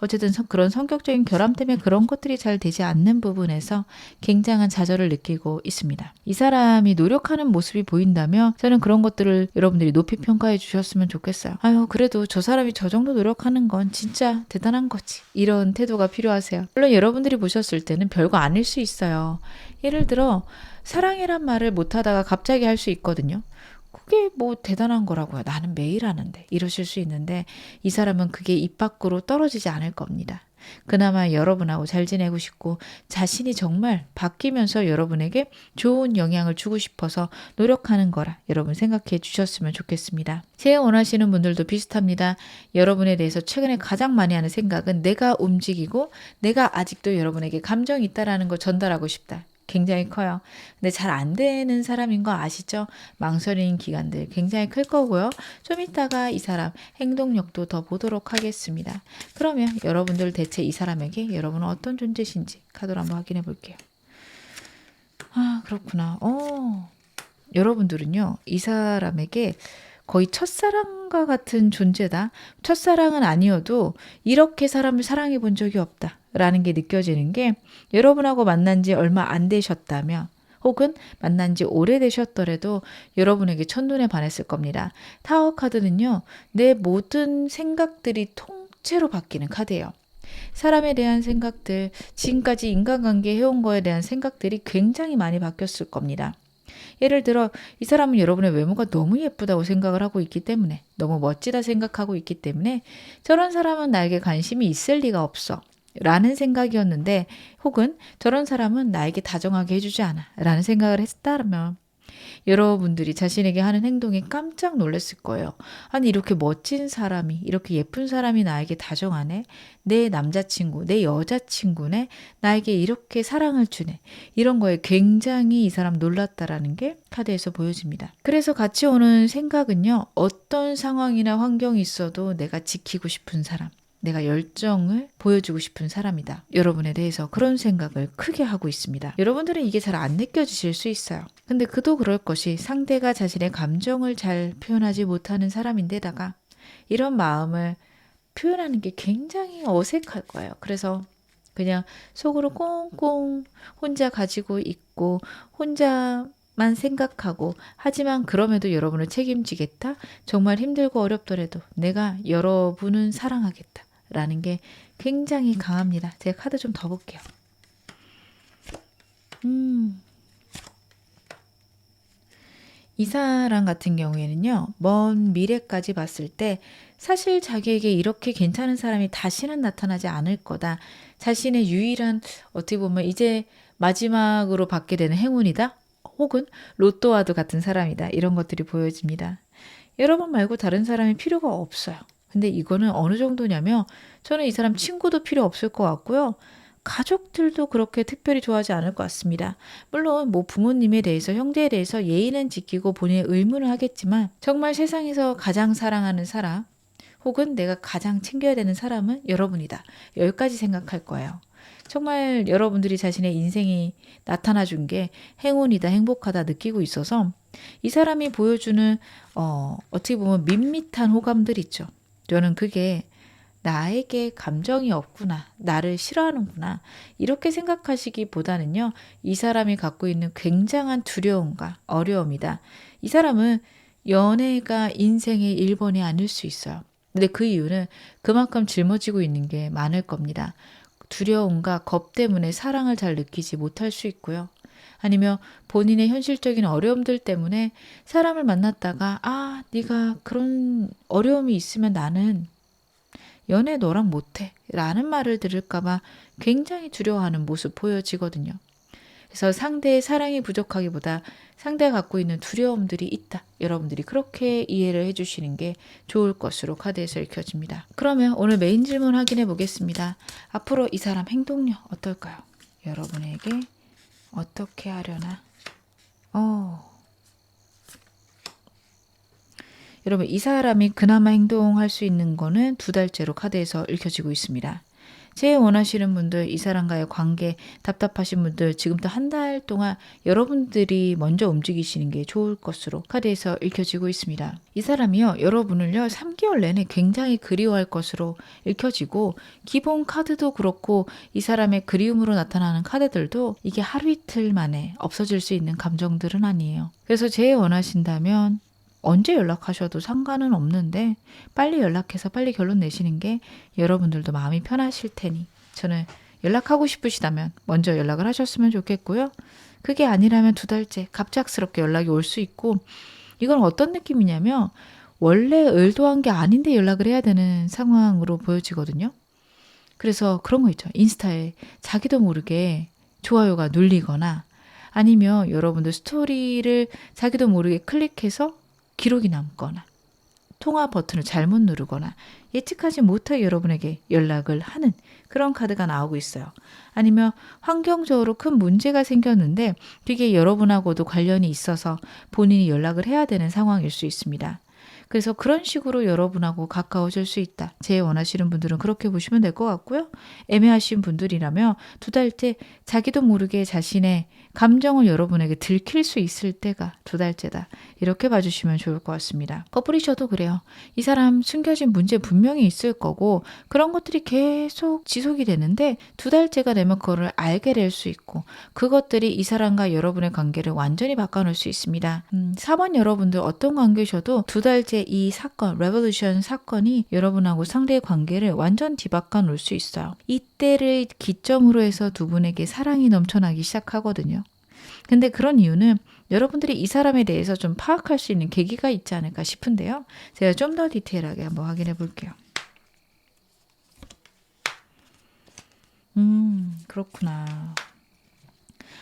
어쨌든 그런 성격적인 결함 때문에 그런 것들이 잘 되지 않는 부분에서 굉장한 좌절을 느끼고 있습니다. 이 사람이 노력하는 모습이 보인다면 저는 그런 것들을 여러분들이 높이 평가해 주셨으면 좋겠어요. 그래도 저 사람이 저 정도 노력하는 건 진짜 대단한 거지, 이런 태도가 필요하세요. 물론 여러분들이 보셨을 때는 별거 아닐 수 있어요. 예를 들어 사랑이란 말을 못하다가 갑자기 할 수 있거든요. 그게 뭐 대단한 거라고요. 나는 매일 하는데, 이러실 수 있는데 이 사람은 그게 입 밖으로 떨어지지 않을 겁니다. 그나마 여러분하고 잘 지내고 싶고 자신이 정말 바뀌면서 여러분에게 좋은 영향을 주고 싶어서 노력하는 거라 여러분 생각해 주셨으면 좋겠습니다. 제일 원하시는 분들도 비슷합니다. 여러분에 대해서 최근에 가장 많이 하는 생각은 내가 움직이고 내가 아직도 여러분에게 감정이 있다라는 걸 전달하고 싶다. 굉장히 커요. 근데 잘 안 되는 사람인 거 아시죠? 망설이는 기간들 굉장히 클 거고요. 좀 이따가 이 사람 행동력도 더 보도록 하겠습니다. 그러면 여러분들 대체 이 사람에게 여러분은 어떤 존재신지 카드로 한번 확인해 볼게요. 그렇구나. 여러분들은요, 이 사람에게 거의 첫사랑과 같은 존재다. 첫사랑은 아니어도 이렇게 사람을 사랑해 본 적이 없다 라는 게 느껴지는 게, 여러분하고 만난 지 얼마 안 되셨다면 혹은 만난 지 오래되셨더라도 여러분에게 첫눈에 반했을 겁니다. 타워 카드는요, 내 모든 생각들이 통째로 바뀌는 카드예요. 사람에 대한 생각들, 지금까지 인간관계 해온 거에 대한 생각들이 굉장히 많이 바뀌었을 겁니다. 예를 들어 이 사람은 여러분의 외모가 너무 예쁘다고 생각을 하고 있기 때문에, 너무 멋지다 생각하고 있기 때문에 저런 사람은 나에게 관심이 있을 리가 없어 라는 생각이었는데, 혹은 저런 사람은 나에게 다정하게 해주지 않아 라는 생각을 했다면 여러분들이 자신에게 하는 행동에 깜짝 놀랐을 거예요. 아니, 이렇게 멋진 사람이, 이렇게 예쁜 사람이 나에게 다정하네, 내 남자친구, 내 여자친구네, 나에게 이렇게 사랑을 주네, 이런 거에 굉장히 이 사람 놀랐다라는 게 카드에서 보여집니다. 그래서 같이 오는 생각은요, 어떤 상황이나 환경이 있어도 내가 지키고 싶은 사람, 내가 열정을 보여주고 싶은 사람이다. 여러분에 대해서 그런 생각을 크게 하고 있습니다. 여러분들은 이게 잘 안 느껴지실 수 있어요. 근데 그도 그럴 것이, 상대가 자신의 감정을 잘 표현하지 못하는 사람인데다가 이런 마음을 표현하는 게 굉장히 어색할 거예요. 그래서 그냥 속으로 꽁꽁 혼자 가지고 있고 혼자만 생각하고, 하지만 그럼에도 여러분을 책임지겠다, 정말 힘들고 어렵더라도 내가 여러분은 사랑하겠다 라는 게 굉장히 강합니다. 제가 카드 좀 더 볼게요. 이 사람 같은 경우에는요, 먼 미래까지 봤을 때 사실 자기에게 이렇게 괜찮은 사람이 다시는 나타나지 않을 거다, 자신의 유일한, 어떻게 보면 이제 마지막으로 받게 되는 행운이다, 혹은 로또와도 같은 사람이다, 이런 것들이 보여집니다. 여러분 말고 다른 사람이 필요가 없어요. 근데 이거는 어느 정도냐면, 저는 이 사람 친구도 필요 없을 것 같고요. 가족들도 그렇게 특별히 좋아하지 않을 것 같습니다. 물론 뭐 부모님에 대해서, 형제에 대해서 예의는 지키고 본인의 의무를 하겠지만, 정말 세상에서 가장 사랑하는 사람 혹은 내가 가장 챙겨야 되는 사람은 여러분이다, 여기까지 생각할 거예요. 정말 여러분들이 자신의 인생이 나타나 준 게 행운이다, 행복하다 느끼고 있어서 이 사람이 보여주는 어떻게 보면 밋밋한 호감들 있죠. 저는 그게 나에게 감정이 없구나, 나를 싫어하는구나 이렇게 생각하시기보다는요. 이 사람이 갖고 있는 굉장한 두려움과 어려움이다. 이 사람은 연애가 인생의 1번이 아닐 수 있어요. 근데 그 이유는 그만큼 짊어지고 있는 게 많을 겁니다. 두려움과 겁 때문에 사랑을 잘 느끼지 못할 수 있고요. 아니면 본인의 현실적인 어려움들 때문에 사람을 만났다가 네가 그런 어려움이 있으면 나는 연애 너랑 못해 라는 말을 들을까봐 굉장히 두려워하는 모습 보여지거든요. 그래서 상대의 사랑이 부족하기보다 상대가 갖고 있는 두려움들이 있다. 여러분들이 그렇게 이해를 해주시는 게 좋을 것으로 카드에서 읽혀집니다. 그러면 오늘 메인 질문 확인해 보겠습니다. 앞으로 이 사람 행동력 어떨까요? 여러분에게 어떻게 하려나? 여러분 이 사람이 그나마 행동할 수 있는 거는 2달째로 카드에서 읽혀지고 있습니다. 제일 원하시는 분들, 이 사람과의 관계 답답하신 분들 지금부터 1달 동안 여러분들이 먼저 움직이시는 게 좋을 것으로 카드에서 읽혀지고 있습니다. 이 사람이요 여러분을요 3개월 내내 굉장히 그리워할 것으로 읽혀지고 기본 카드도 그렇고 이 사람의 그리움으로 나타나는 카드들도 이게 하루 이틀 만에 없어질 수 있는 감정들은 아니에요. 그래서 제일 원하신다면 언제 연락하셔도 상관은 없는데 빨리 연락해서 빨리 결론 내시는 게 여러분들도 마음이 편하실 테니 저는 연락하고 싶으시다면 먼저 연락을 하셨으면 좋겠고요. 그게 아니라면 2달째 갑작스럽게 연락이 올 수 있고 이건 어떤 느낌이냐면 원래 의도한 게 아닌데 연락을 해야 되는 상황으로 보여지거든요. 그래서 그런 거 있죠. 인스타에 자기도 모르게 좋아요가 눌리거나 아니면 여러분들 스토리를 자기도 모르게 클릭해서 기록이 남거나 통화 버튼을 잘못 누르거나 예측하지 못하게 여러분에게 연락을 하는 그런 카드가 나오고 있어요. 아니면 환경적으로 큰 문제가 생겼는데 그게 여러분하고도 관련이 있어서 본인이 연락을 해야 되는 상황일 수 있습니다. 그래서 그런 식으로 여러분하고 가까워질 수 있다. 제일 원하시는 분들은 그렇게 보시면 될 것 같고요. 애매하신 분들이라면 2달째 자기도 모르게 자신의 감정을 여러분에게 들킬 수 있을 때가 2달째다. 이렇게 봐주시면 좋을 것 같습니다. 커플이셔도 그래요. 이 사람 숨겨진 문제 분명히 있을 거고 그런 것들이 계속 지속이 되는데 2달째가 되면 그거를 알게 될 수 있고 그것들이 이 사람과 여러분의 관계를 완전히 바꿔놓을 수 있습니다. 4번 여러분들 어떤 관계셔도 2달째 이 사건, 레볼루션 사건이 여러분하고 상대의 관계를 완전 뒤바꿔 놓을 수 있어요. 이때를 기점으로 해서 두 분에게 사랑이 넘쳐나기 시작하거든요. 근데 그런 이유는 여러분들이 이 사람에 대해서 좀 파악할 수 있는 계기가 있지 않을까 싶은데요. 제가 좀 더 디테일하게 한번 확인해 볼게요. 그렇구나.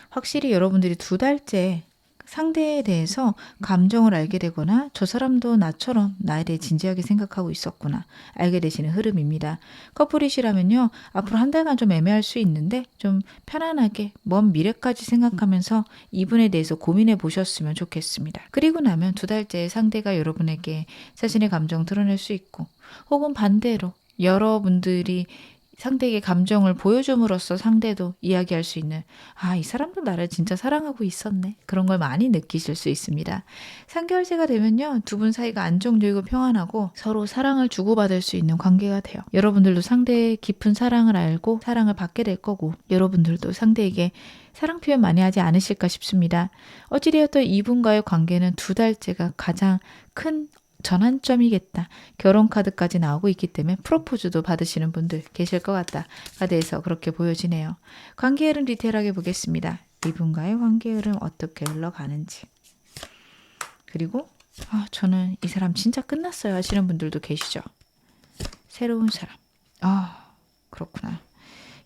확실히 여러분들이 2달째 상대에 대해서 감정을 알게 되거나 저 사람도 나처럼 나에 대해 진지하게 생각하고 있었구나 알게 되시는 흐름입니다. 커플이시라면요. 앞으로 1달간 좀 애매할 수 있는데 좀 편안하게 먼 미래까지 생각하면서 이분에 대해서 고민해 보셨으면 좋겠습니다. 그리고 나면 2달째 상대가 여러분에게 자신의 감정 드러낼 수 있고 혹은 반대로 여러분들이 상대에게 감정을 보여줌으로써 상대도 이야기할 수 있는 이 사람도 나를 진짜 사랑하고 있었네. 그런 걸 많이 느끼실 수 있습니다. 3개월째가 되면요. 두 분 사이가 안정적이고 평안하고 서로 사랑을 주고받을 수 있는 관계가 돼요. 여러분들도 상대의 깊은 사랑을 알고 사랑을 받게 될 거고 여러분들도 상대에게 사랑 표현 많이 하지 않으실까 싶습니다. 어찌되었든 이분과의 관계는 2달째가 가장 큰 전환점이겠다. 결혼 카드까지 나오고 있기 때문에 프로포즈도 받으시는 분들 계실 것 같다. 카드에서 그렇게 보여지네요. 관계 흐름 디테일하게 보겠습니다. 이분과의 관계 흐름 어떻게 흘러가는지. 그리고 저는 이 사람 진짜 끝났어요 하시는 분들도 계시죠. 새로운 사람. 그렇구나.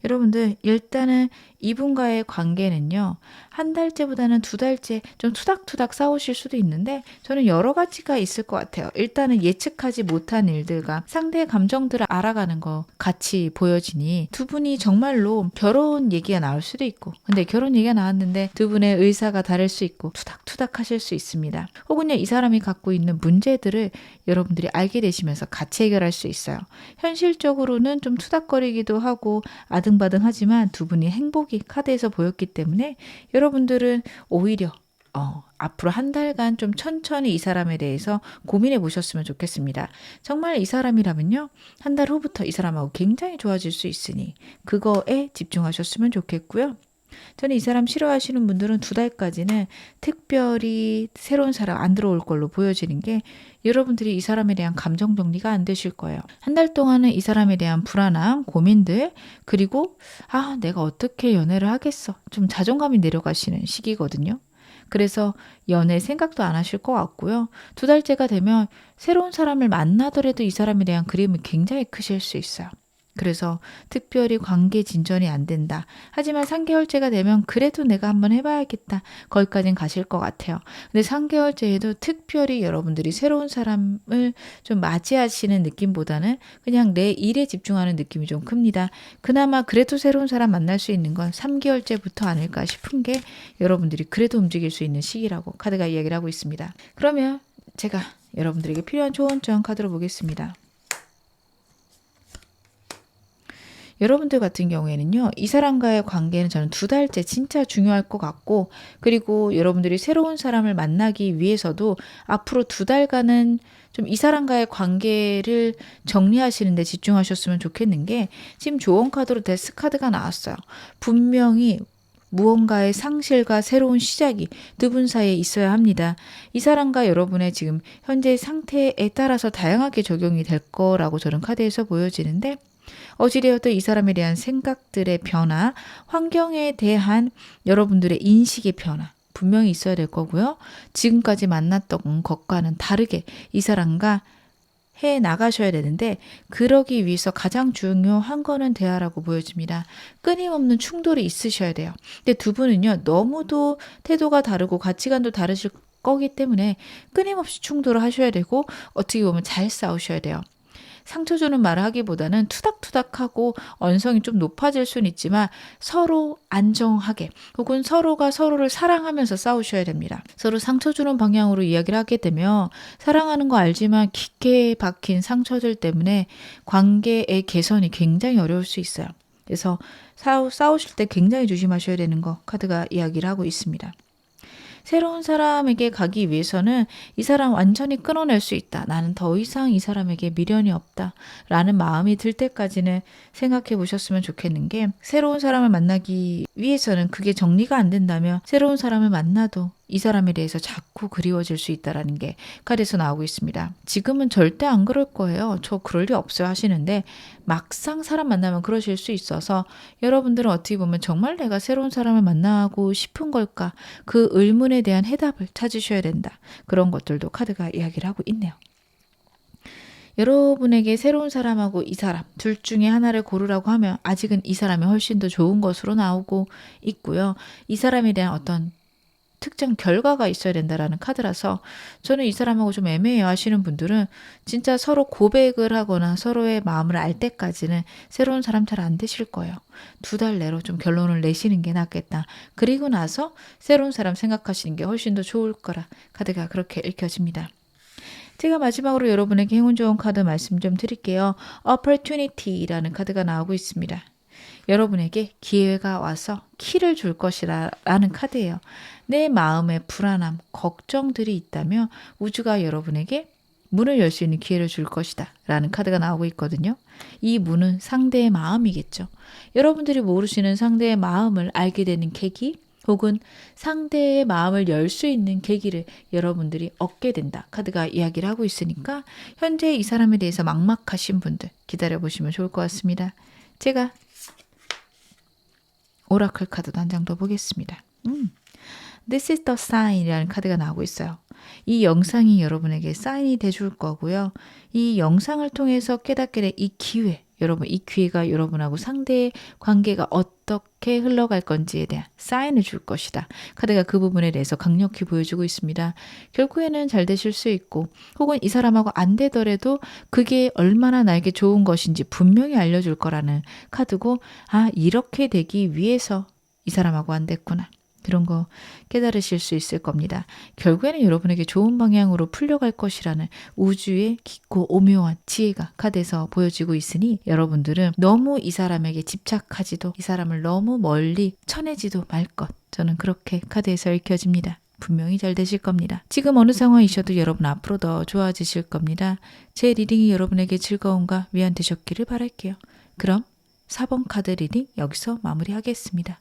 여러분들 일단은 이분과의 관계는요, 한 달째보다는 두 달째 좀 투닥투닥 싸우실 수도 있는데 저는 여러 가지가 있을 것 같아요. 일단은 예측하지 못한 일들과 상대의 감정들을 알아가는 거 같이 보여지니 두 분이 정말로 결혼 얘기가 나올 수도 있고, 근데 결혼 얘기가 나왔는데 두 분의 의사가 다를 수 있고 투닥투닥 하실 수 있습니다. 혹은요, 이 사람이 갖고 있는 문제들을 여러분들이 알게 되시면서 같이 해결할 수 있어요. 현실적으로는 좀 투닥거리기도 하고 아등바등하지만 두 분이 행복이 카드에서 보였기 때문에 여러분들은 오히려 앞으로 한 달간 좀 천천히 이 사람에 대해서 고민해 보셨으면 좋겠습니다. 정말 이 사람이라면요, 한 달 후부터 이 사람하고 굉장히 좋아질 수 있으니 그거에 집중하셨으면 좋겠고요. 저는 이 사람 싫어하시는 분들은 두 달까지는 특별히 새로운 사람 안 들어올 걸로 보여지는 게, 여러분들이 이 사람에 대한 감정 정리가 안 되실 거예요. 한 달 동안은 이 사람에 대한 불안함, 고민들, 그리고 내가 어떻게 연애를 하겠어, 좀 자존감이 내려가시는 시기거든요. 그래서 연애 생각도 안 하실 것 같고요. 두 달째가 되면 새로운 사람을 만나더라도 이 사람에 대한 그림이 굉장히 크실 수 있어요. 그래서 특별히 관계 진전이 안 된다. 하지만 3개월째가 되면 그래도 내가 한번 해봐야겠다. 거기까지는 가실 것 같아요. 근데 3개월째에도 특별히 여러분들이 새로운 사람을 좀 맞이하시는 느낌보다는 그냥 내 일에 집중하는 느낌이 좀 큽니다. 그나마 그래도 새로운 사람 만날 수 있는 건 3개월째부터 아닐까 싶은 게, 여러분들이 그래도 움직일 수 있는 시기라고 카드가 이야기를 하고 있습니다. 그러면 제가 여러분들에게 필요한 조언점 카드로 보겠습니다. 여러분들 같은 경우에는요, 이 사람과의 관계는 저는 두 달째 진짜 중요할 것 같고, 그리고 여러분들이 새로운 사람을 만나기 위해서도 앞으로 두 달간은 좀 이 사람과의 관계를 정리하시는 데 집중하셨으면 좋겠는 게, 지금 조언 카드로 데스 카드가 나왔어요. 분명히 무언가의 상실과 새로운 시작이 두 분 사이에 있어야 합니다. 이 사람과 여러분의 지금 현재 상태에 따라서 다양하게 적용이 될 거라고 저는 카드에서 보여지는데, 어찌되어도 이 사람에 대한 생각들의 변화, 환경에 대한 여러분들의 인식의 변화 분명히 있어야 될 거고요. 지금까지 만났던 것과는 다르게 이 사람과 해 나가셔야 되는데, 그러기 위해서 가장 중요한 거는 대화라고 보여집니다. 끊임없는 충돌이 있으셔야 돼요. 근데 두 분은요, 너무도 태도가 다르고 가치관도 다르실 거기 때문에 끊임없이 충돌을 하셔야 되고, 어떻게 보면 잘 싸우셔야 돼요. 상처 주는 말을 하기보다는 투닥투닥하고 언성이 좀 높아질 수는 있지만 서로 안정하게, 혹은 서로가 서로를 사랑하면서 싸우셔야 됩니다. 서로 상처 주는 방향으로 이야기를 하게 되면 사랑하는 거 알지만 깊게 박힌 상처들 때문에 관계의 개선이 굉장히 어려울 수 있어요. 그래서 싸우실 때 굉장히 조심하셔야 되는 거 카드가 이야기를 하고 있습니다. 새로운 사람에게 가기 위해서는 이 사람 완전히 끊어낼 수 있다. 나는 더 이상 이 사람에게 미련이 없다. 라는 마음이 들 때까지는 생각해 보셨으면 좋겠는 게, 새로운 사람을 만나기 위해서는 그게 정리가 안 된다면 새로운 사람을 만나도 이 사람에 대해서 자꾸 그리워질 수 있다는 게 카드에서 나오고 있습니다. 지금은 절대 안 그럴 거예요. 저 그럴 리 없어요 하시는데, 막상 사람 만나면 그러실 수 있어서 여러분들은 어떻게 보면 정말 내가 새로운 사람을 만나고 싶은 걸까? 그 의문에 대한 해답을 찾으셔야 된다. 그런 것들도 카드가 이야기를 하고 있네요. 여러분에게 새로운 사람하고 이 사람 둘 중에 하나를 고르라고 하면 아직은 이 사람이 훨씬 더 좋은 것으로 나오고 있고요. 이 사람에 대한 어떤 특정 결과가 있어야 된다라는 카드라서, 저는 이 사람하고 좀 애매해요 하시는 분들은 진짜 서로 고백을 하거나 서로의 마음을 알 때까지는 새로운 사람 잘 안 되실 거예요. 두 달 내로 좀 결론을 내시는 게 낫겠다. 그리고 나서 새로운 사람 생각하시는 게 훨씬 더 좋을 거라 카드가 그렇게 읽혀집니다. 제가 마지막으로 여러분에게 행운 좋은 카드 말씀 좀 드릴게요. Opportunity라는 카드가 나오고 있습니다. 여러분에게 기회가 와서 키를 줄 것이라는 카드예요. 내 마음에 불안함, 걱정들이 있다면 우주가 여러분에게 문을 열 수 있는 기회를 줄 것이다 라는 카드가 나오고 있거든요. 이 문은 상대의 마음이겠죠. 여러분들이 모르시는 상대의 마음을 알게 되는 계기, 혹은 상대의 마음을 열 수 있는 계기를 여러분들이 얻게 된다. 카드가 이야기를 하고 있으니까 현재 이 사람에 대해서 막막하신 분들 기다려보시면 좋을 것 같습니다. 제가 오라클 카드도 한 장 더 보겠습니다. This is the sign이라는 카드가 나오고 있어요. 이 영상이 여러분에게 사인이 돼줄 거고요. 이 영상을 통해서 깨닫게 될 이 기회, 여러분 이 기회가 여러분하고 상대의 관계가 어떻게 흘러갈 건지에 대한 사인을 줄 것이다. 카드가 그 부분에 대해서 강력히 보여주고 있습니다. 결국에는 잘 되실 수 있고 혹은 이 사람하고 안 되더라도 그게 얼마나 나에게 좋은 것인지 분명히 알려줄 거라는 카드고 아 이렇게 되기 위해서 이 사람하고 안 됐구나. 그런 거 깨달으실 수 있을 겁니다. 결국에는 여러분에게 좋은 방향으로 풀려갈 것이라는 우주의 깊고 오묘한 지혜가 카드에서 보여지고 있으니 여러분들은 너무 이 사람에게 집착하지도 이 사람을 너무 멀리 쳐내지도 말 것. 저는 그렇게 카드에서 읽혀집니다. 분명히 잘 되실 겁니다. 지금 어느 상황이셔도 여러분 앞으로 더 좋아지실 겁니다. 제 리딩이 여러분에게 즐거움과 위안 되셨기를 바랄게요. 그럼 4번 카드 리딩 여기서 마무리하겠습니다.